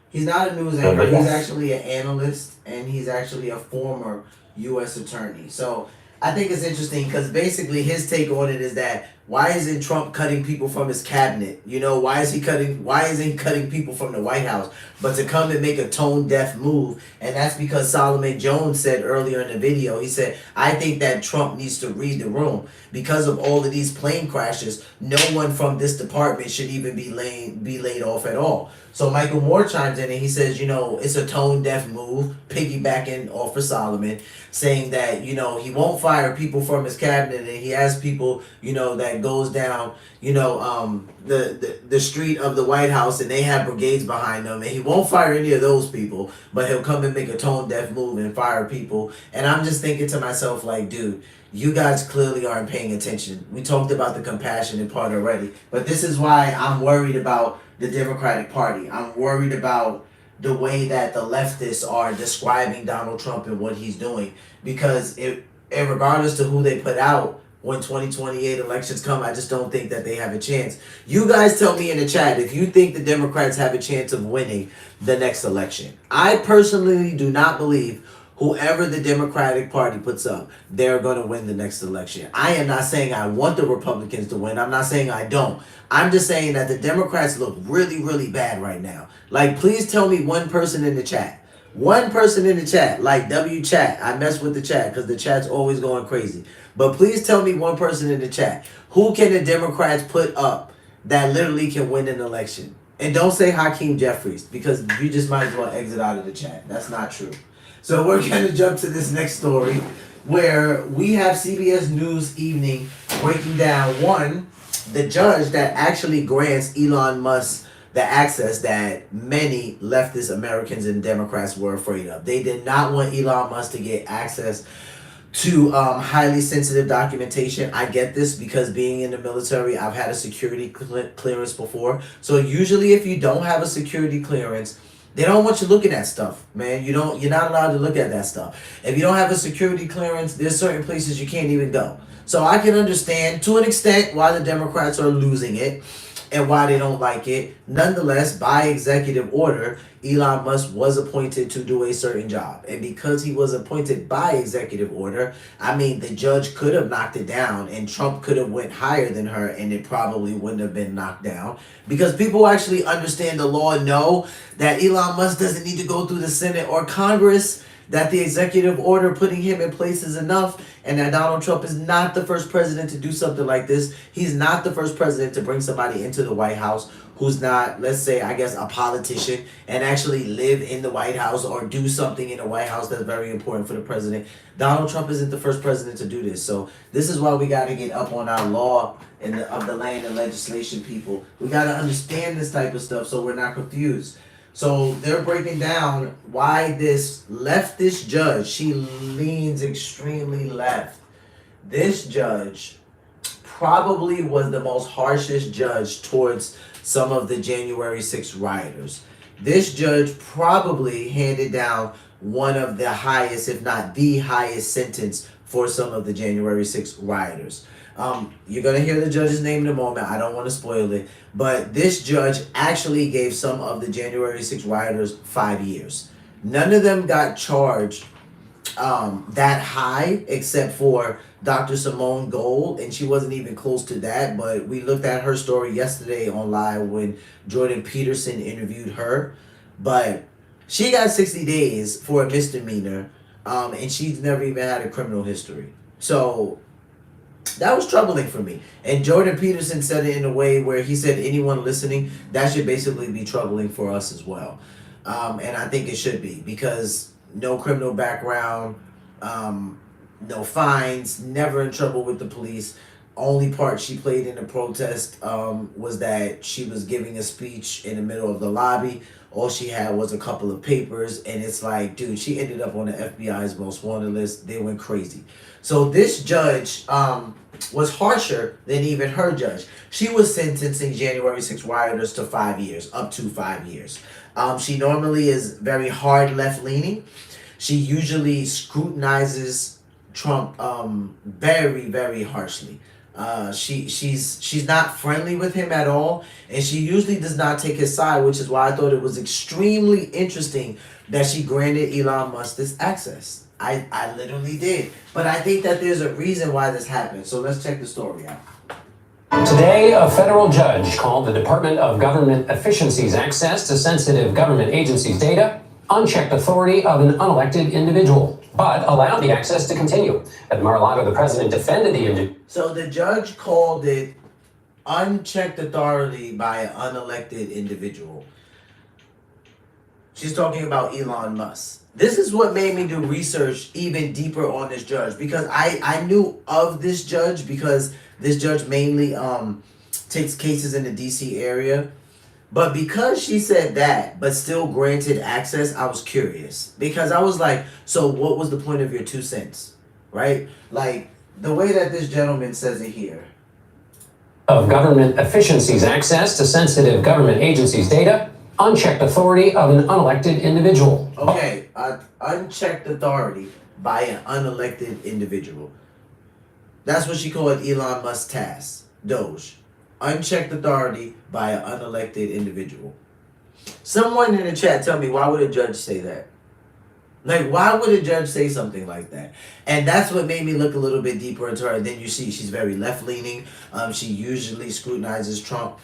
he's not a news anchor. He's actually an analyst, and he's actually a former U.S. attorney. So I think it's interesting because basically his take on it is that why isn't Trump cutting people from his cabinet? You know, why isn't he cutting people from the White House? But to come and make a tone deaf move, and that's because Solomon Jones said earlier in the video, he said, I think that Trump needs to read the room. Because of all of these plane crashes, no one from this department should even be laid off at all. So Michael Moore chimes in and he says, you know, it's a tone deaf move, piggybacking off of Solomon, saying that, you know, he won't fire people from his cabinet, and he has people, you know, that goes down, you know, the street of the White House, and they have brigades behind them, and he won't fire any of those people, but he'll come and make a tone deaf move and fire people. And I'm just thinking to myself, like, dude, you guys clearly aren't paying attention. We talked about the compassionate part already, but this is why I'm worried about the Democratic Party. I'm worried about the way that the leftists are describing Donald Trump and what he's doing, because and regardless to who they put out when 2028 elections come, I just don't think that they have a chance. You guys tell me in the chat if you think the Democrats have a chance of winning the next election. I personally do not believe whoever the Democratic Party puts up, they're going to win the next election. I am not saying I want the Republicans to win. I'm not saying I don't. I'm just saying that the Democrats look really, really bad right now. Like, please tell me one person in the chat. One person in the chat, like W-Chat. I mess with the chat because the chat's always going crazy. But please tell me one person in the chat. Who can the Democrats put up that literally can win an election? And don't say Hakeem Jeffries, because you just might as well exit out of the chat. That's not true. So we're going to jump to this next story where we have CBS News Evening breaking down, one, the judge that actually grants Elon Musk the access that many leftist Americans and Democrats were afraid of. They did not want Elon Musk to get access to highly sensitive documentation. I get this because being in the military, I've had a security clearance before. So usually if you don't have a security clearance, they don't want you looking at stuff, man. You're not allowed to look at that stuff. If you don't have a security clearance, there's certain places you can't even go. So I can understand to an extent why the Democrats are losing it and why they don't like it. Nonetheless, by executive order, Elon Musk was appointed to do a certain job. And because he was appointed by executive order, I mean, the judge could have knocked it down and Trump could have went higher than her and it probably wouldn't have been knocked down. Because people who actually understand the law know that Elon Musk doesn't need to go through the Senate or Congress, that the executive order putting him in place is enough, and that Donald Trump is not the first president to do something like this. He's not the first president to bring somebody into the White House who's not, let's say, I guess, a politician and actually live in the White House or do something in the White House that's very important for the president. Donald Trump isn't the first president to do this. So this is why we got to get up on our law and of the land and legislation, people. We got to understand this type of stuff so we're not confused. So they're breaking down why this leftist judge, she leans extremely left. This judge probably was the most harshest judge towards some of the January 6th rioters. This judge probably handed down one of the highest, if not the highest sentence for some of the January 6th rioters. You're going to hear the judge's name in a moment. I don't want to spoil it. But this judge actually gave some of the January 6th rioters 5 years. None of them got charged that high except for Dr. Simone Gold, and she wasn't even close to that. But we looked at her story yesterday on live when Jordan Peterson interviewed her. But she got 60 days for a misdemeanor, and she's never even had a criminal history. So that was troubling for me. And Jordan Peterson said it in a way where he said anyone listening, that should basically be troubling for us as well. And I think it should be, because no criminal background, no fines, never in trouble with the police. Only part she played in the protest was that she was giving a speech in the middle of the lobby. All she had was a couple of papers, and it's like, dude, she ended up on the FBI's most wanted list. They went crazy. So this judge was harsher than even her judge. She was sentencing January 6th rioters to 5 years, up to 5 years. She normally is very hard left-leaning. She usually scrutinizes Trump very, very harshly. She's not friendly with him at all, and she usually does not take his side, which is why I thought it was extremely interesting that she granted Elon Musk this access. I literally did. But I think that there's a reason why this happened. So let's check the story out. Today, a federal judge called the Department of Government Efficiency's access to sensitive government agencies' data unchecked authority of an unelected individual, but allowed the access to continue. At Mar-a-Lago, the president defended the individual. So the judge called it unchecked authority by an unelected individual. She's talking about Elon Musk. This is what made me do research even deeper on this judge, because I knew of this judge because this judge mainly takes cases in the DC area. But because she said that, but still granted access, I was curious. Because I was like, so what was the point of your 2 cents? Right? Like, the way that this gentleman says it here. Of government efficiency's access to sensitive government agencies' data, unchecked authority of an unelected individual. Okay, unchecked authority by an unelected individual. That's what she called Elon Musk's task, DOGE. Unchecked authority by an unelected individual. Someone in the chat tell me, why would a judge say that? Like, why would a judge say something like that? And that's what made me look a little bit deeper into her. And then you see she's very left-leaning. She usually scrutinizes Trump.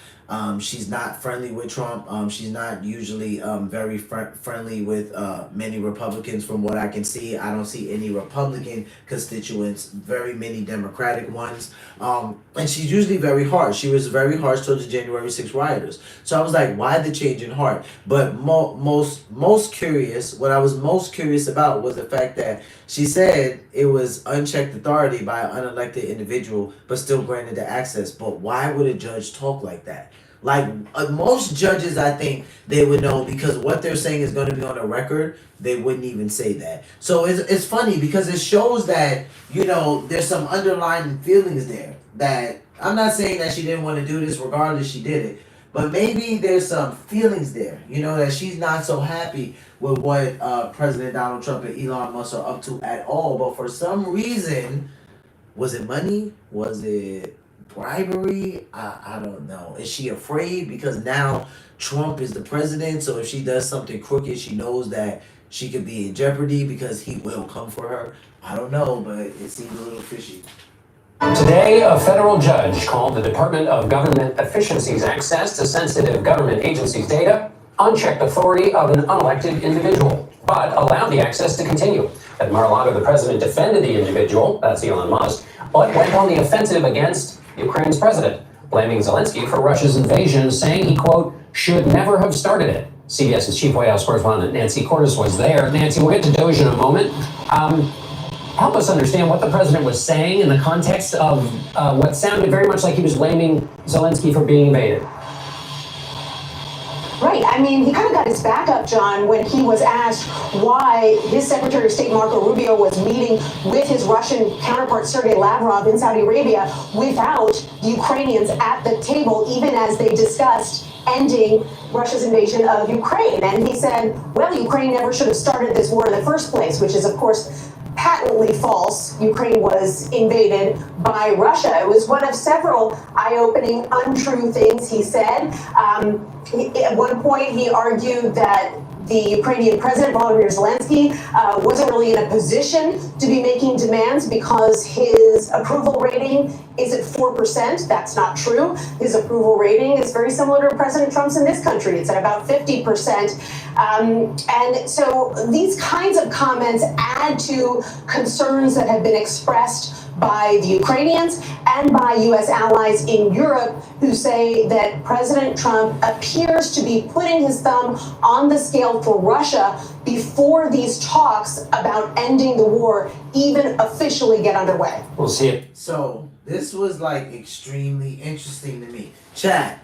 She's not friendly with Trump. She's not usually very friendly with many Republicans from what I can see. I don't see any Republican constituents, very many Democratic ones. And she's usually very harsh. She was very harsh towards the January 6th rioters. So I was like, why the change in heart? But most curious, what I was most curious about was the fact that she said it was unchecked authority by an unelected individual, but still granted the access. But why would a judge talk like that? Like most judges, I think they would know because what they're saying is going to be on a record. They wouldn't even say that. So it's funny because it shows that, you know, there's some underlying feelings there. That I'm not saying that she didn't want to do this, regardless she did it. But maybe there's some feelings there, you know, that she's not so happy with what President Donald Trump and Elon Musk are up to at all. But for some reason, was it money? Was it bribery? I don't know. Is she afraid because now Trump is the president? So if she does something crooked, she knows that she could be in jeopardy because he will come for her. I don't know, but it seems a little fishy. Today, a federal judge called the Department of Government Efficiency's access to sensitive government agencies' data unchecked authority of an unelected individual, but allowed the access to continue. At Mar-a-Lago, the president defended the individual, that's Elon Musk, but went on the offensive against Ukraine's president, blaming Zelensky for Russia's invasion, saying he, quote, should never have started it. CBS's chief White House correspondent Nancy Cordes was there. Nancy, we'll get to DOGE in a moment. Help us understand what the president was saying in the context of what sounded very much like he was blaming Zelensky for being invaded. Right. I mean, he kind of got his back up, John, when he was asked why his Secretary of State, Marco Rubio, was meeting with his Russian counterpart, Sergei Lavrov, in Saudi Arabia without the Ukrainians at the table, even as they discussed ending Russia's invasion of Ukraine. And he said, well, Ukraine never should have started this war in the first place, which is, of course, patently false. Ukraine was invaded by Russia. It was one of several eye-opening, untrue things he said. At one point, he argued that the Ukrainian president, Volodymyr Zelensky, wasn't really in a position to be making demands because his approval rating is at 4%. That's not true. His approval rating is very similar to President Trump's in this country. It's at about 50%. And so these kinds of comments add to concerns that have been expressed by the Ukrainians and by U.S. allies in Europe who say that President Trump appears to be putting his thumb on the scale for Russia before these talks about ending the war even officially get underway. We'll see it. So this was like extremely interesting to me. Chad,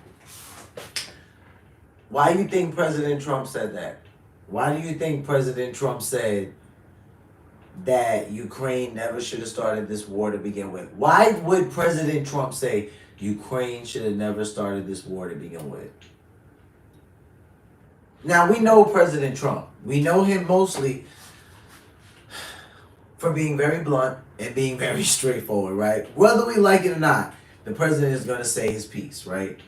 why do you think President Trump said that? Why do you think President Trump said that Ukraine never should have started this war to begin with? Why would President Trump say Ukraine should have never started this war to begin with? Now, we know President Trump. We know him mostly for being very blunt and being very straightforward, right? Whether we like it or not, the president is going to say his piece, right?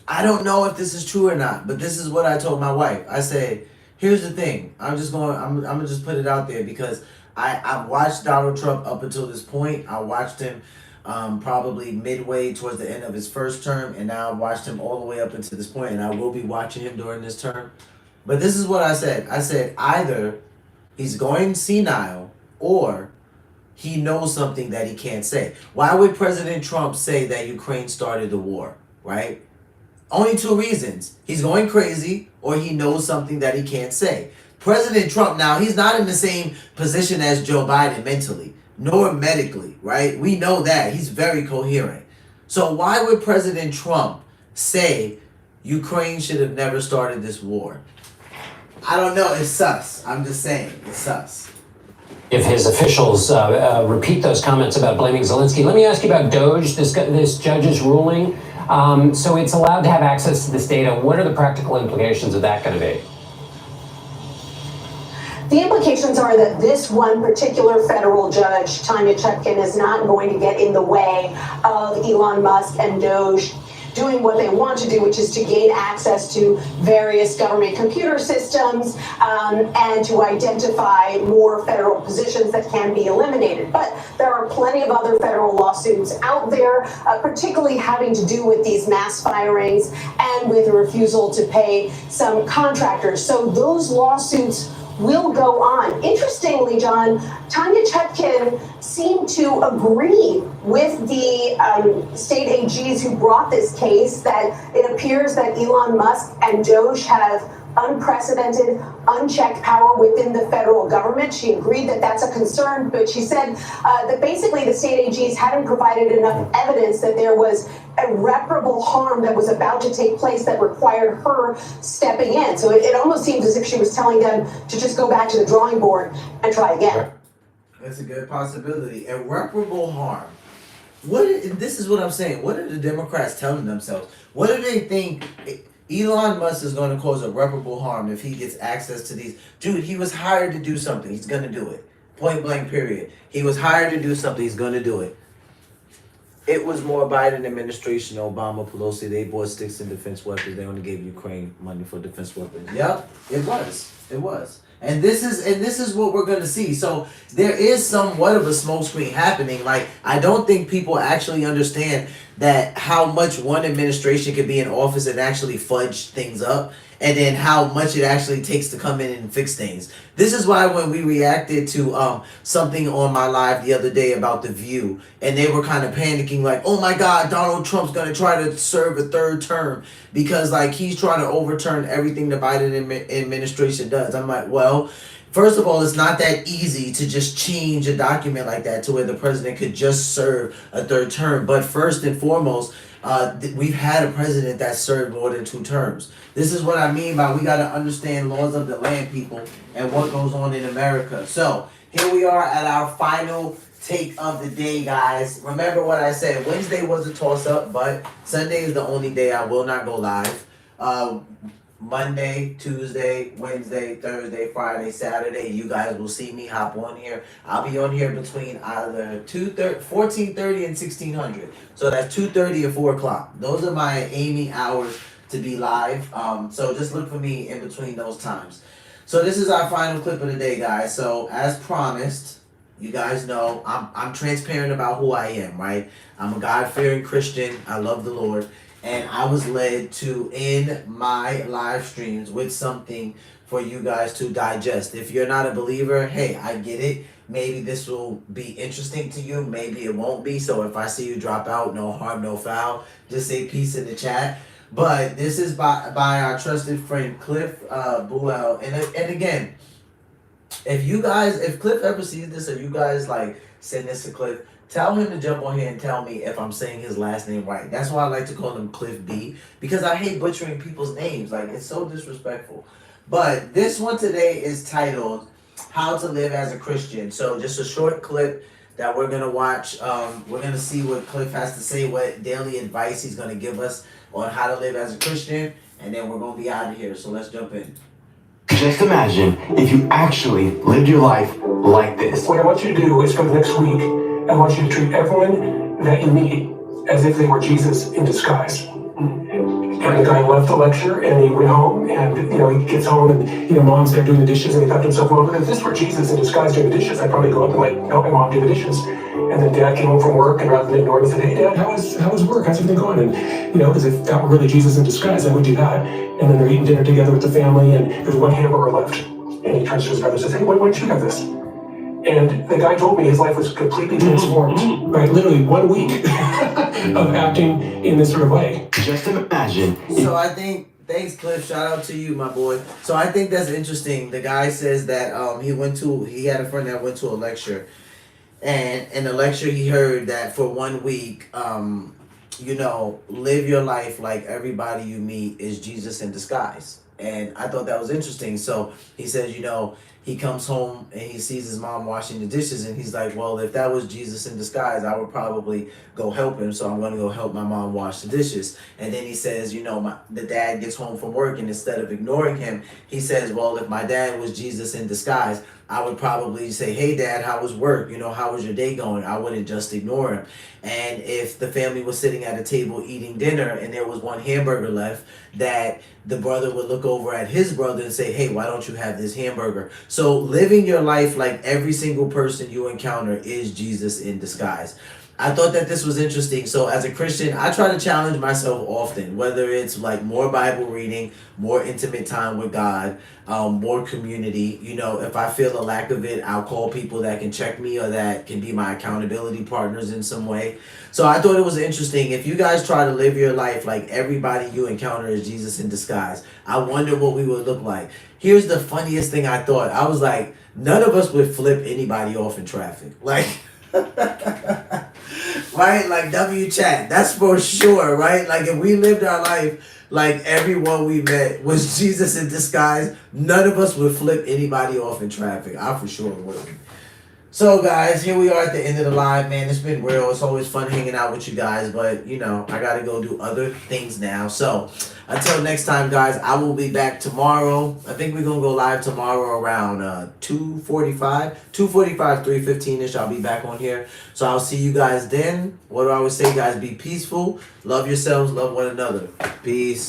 I don't know if this is true or not, but this is what I told my wife. I said, here's the thing. I'm gonna just put it out there because I've watched Donald Trump up until this point. I watched him probably midway towards the end of his first term, and now I've watched him all the way up until this point, and I will be watching him during this term. But this is what I said. I said either he's going senile or he knows something that he can't say. Why would President Trump say that Ukraine started the war, right? Only two reasons. He's going crazy or he knows something that he can't say. President Trump now, he's not in the same position as Joe Biden mentally, nor medically, right? We know that. He's very coherent. So why would President Trump say Ukraine should have never started this war? I don't know. It's sus. I'm just saying. It's sus. If his officials repeat those comments about blaming Zelensky, let me ask you about DOGE, this judge's ruling. So it's allowed to have access to this data. What are the practical implications of that going to be? The implications are that this one particular federal judge, Tanya Chutkan, is not going to get in the way of Elon Musk and DOGE doing what they want to do, which is to gain access to various government computer systems and to identify more federal positions that can be eliminated. But there are plenty of other federal lawsuits out there, particularly having to do with these mass firings and with a refusal to pay some contractors. So those lawsuits will go on. Interestingly, John, Tanya Chutkan seemed to agree with the state AGs who brought this case that it appears that Elon Musk and DOGE have unprecedented, unchecked power within the federal government. She agreed that that's a concern, but she said that basically the state AGs hadn't provided enough evidence that there was irreparable harm that was about to take place that required her stepping in. So it almost seems as if she was telling them to just go back to the drawing board and try again. That's a good possibility. Irreparable harm. This is what I'm saying. What are the Democrats telling themselves? What do they think Elon Musk is going to cause irreparable harm if he gets access to these? Dude, he was hired to do something. He's going to do it. Point blank, period. He was hired to do something. He's going to do it. It was more Biden administration, Obama, Pelosi. They bought sticks and defense weapons. They only gave Ukraine money for defense weapons. Yep, it was. It was. And this is what we're gonna see. So there is somewhat of a smokescreen happening. Like, I don't think people actually understand that how much one administration could be in office and actually fudge things up, and then how much it actually takes to come in and fix things. This is why when we reacted to something on my live the other day about The View, and they were kind of panicking like, oh my God, Donald Trump's gonna try to serve a third term because like he's trying to overturn everything the Biden administration does. I'm like, well, first of all, it's not that easy to just change a document like that to where the president could just serve a third term. But first and foremost, we've had a president that served more than 2 terms. This is what I mean by we got to understand laws of the land, people, and what goes on in America. So here we are at our final take of the day, guys. Remember what I said. Wednesday was a toss-up, but Sunday is the only day I will not go live. Monday, Tuesday, Wednesday, Thursday, Friday, Saturday, you guys will see me hop on here. I'll be on here between either 14:30 and 1600. So that's 2:30 and 4 o'clock. Those are my aiming hours to be live. So just look for me in between those times. So this is our final clip of the day, guys. So as promised, you guys know I'm transparent about who I am, right? I'm a God-fearing Christian. I love the Lord. And I was led to end my live streams with something for you guys to digest. If you're not a believer, hey, I get it. Maybe this will be interesting to you. Maybe it won't be. So if I see you drop out, no harm, no foul. Just say peace in the chat. But this is by our trusted friend Cliff Buell. And again, if Cliff ever sees this, or you guys like send this to Cliff, tell him to jump on here and tell me if I'm saying his last name right. That's why I like to call him Cliff B, because I hate butchering people's names. Like, it's so disrespectful. But this one today is titled How to Live as a Christian. So just a short clip that we're going to watch. We're going to see what Cliff has to say, what daily advice he's going to give us on how to live as a Christian. And then we're going to be out of here. So let's jump in. Just imagine if you actually lived your life like this. What I want you to do is for the next week, I want you to treat everyone that you meet as if they were Jesus in disguise. And the guy left the lecture and he went home, and he gets home and mom's there doing the dishes, and he thought to himself, well, if this were Jesus in disguise doing the dishes, I'd probably go up and help my mom do the dishes. And then dad came home from work, and rather than ignore him, he said, hey dad, how was work? How's everything going? And as if that were really Jesus in disguise, I would do that. And then they're eating dinner together with the family, and there's one hamburger left. And he turns to his brother and says, hey, why don't you have this? And the guy told me his life was completely transformed, right? Literally 1 week of acting in this sort of way. Just imagine. So I think, thanks Cliff, shout out to you, my boy. So I think that's interesting. The guy says that he had a friend that went to a lecture, and in the lecture he heard that for 1 week, live your life like everybody you meet is Jesus in disguise. And I thought that was interesting. So he says, he comes home and he sees his mom washing the dishes, and he's like, well, if that was Jesus in disguise, I would probably go help him. So I'm going to go help my mom wash the dishes. And then he says, the dad gets home from work, and instead of ignoring him, he says, well, if my dad was Jesus in disguise, I would probably say, hey dad, how was work? How was your day going? I wouldn't just ignore him. And if the family was sitting at a table eating dinner and there was one hamburger left, that the brother would look over at his brother and say, hey, why don't you have this hamburger? So living your life like every single person you encounter is Jesus in disguise. I thought that this was interesting. So as a Christian, I try to challenge myself often, whether it's like more Bible reading, more intimate time with God, more community. If I feel a lack of it, I'll call people that can check me or that can be my accountability partners in some way. So I thought it was interesting. If you guys try to live your life like everybody you encounter is Jesus in disguise, I wonder what we would look like. Here's the funniest thing I thought. I was like, none of us would flip anybody off in traffic. Like, right? Like W-chat, that's for sure, right? Like if we lived our life like everyone we met was Jesus in disguise, none of us would flip anybody off in traffic. I for sure wouldn't. So guys, here we are at the end of the live, man. It's been real. It's always fun hanging out with you guys, but you know, I gotta go do other things now. So until next time, guys, I will be back tomorrow. I think we're gonna go live tomorrow around 2:45, 3:15ish. I'll be back on here. So I'll see you guys then. What do I always say, guys? Be peaceful, love yourselves, love one another. Peace.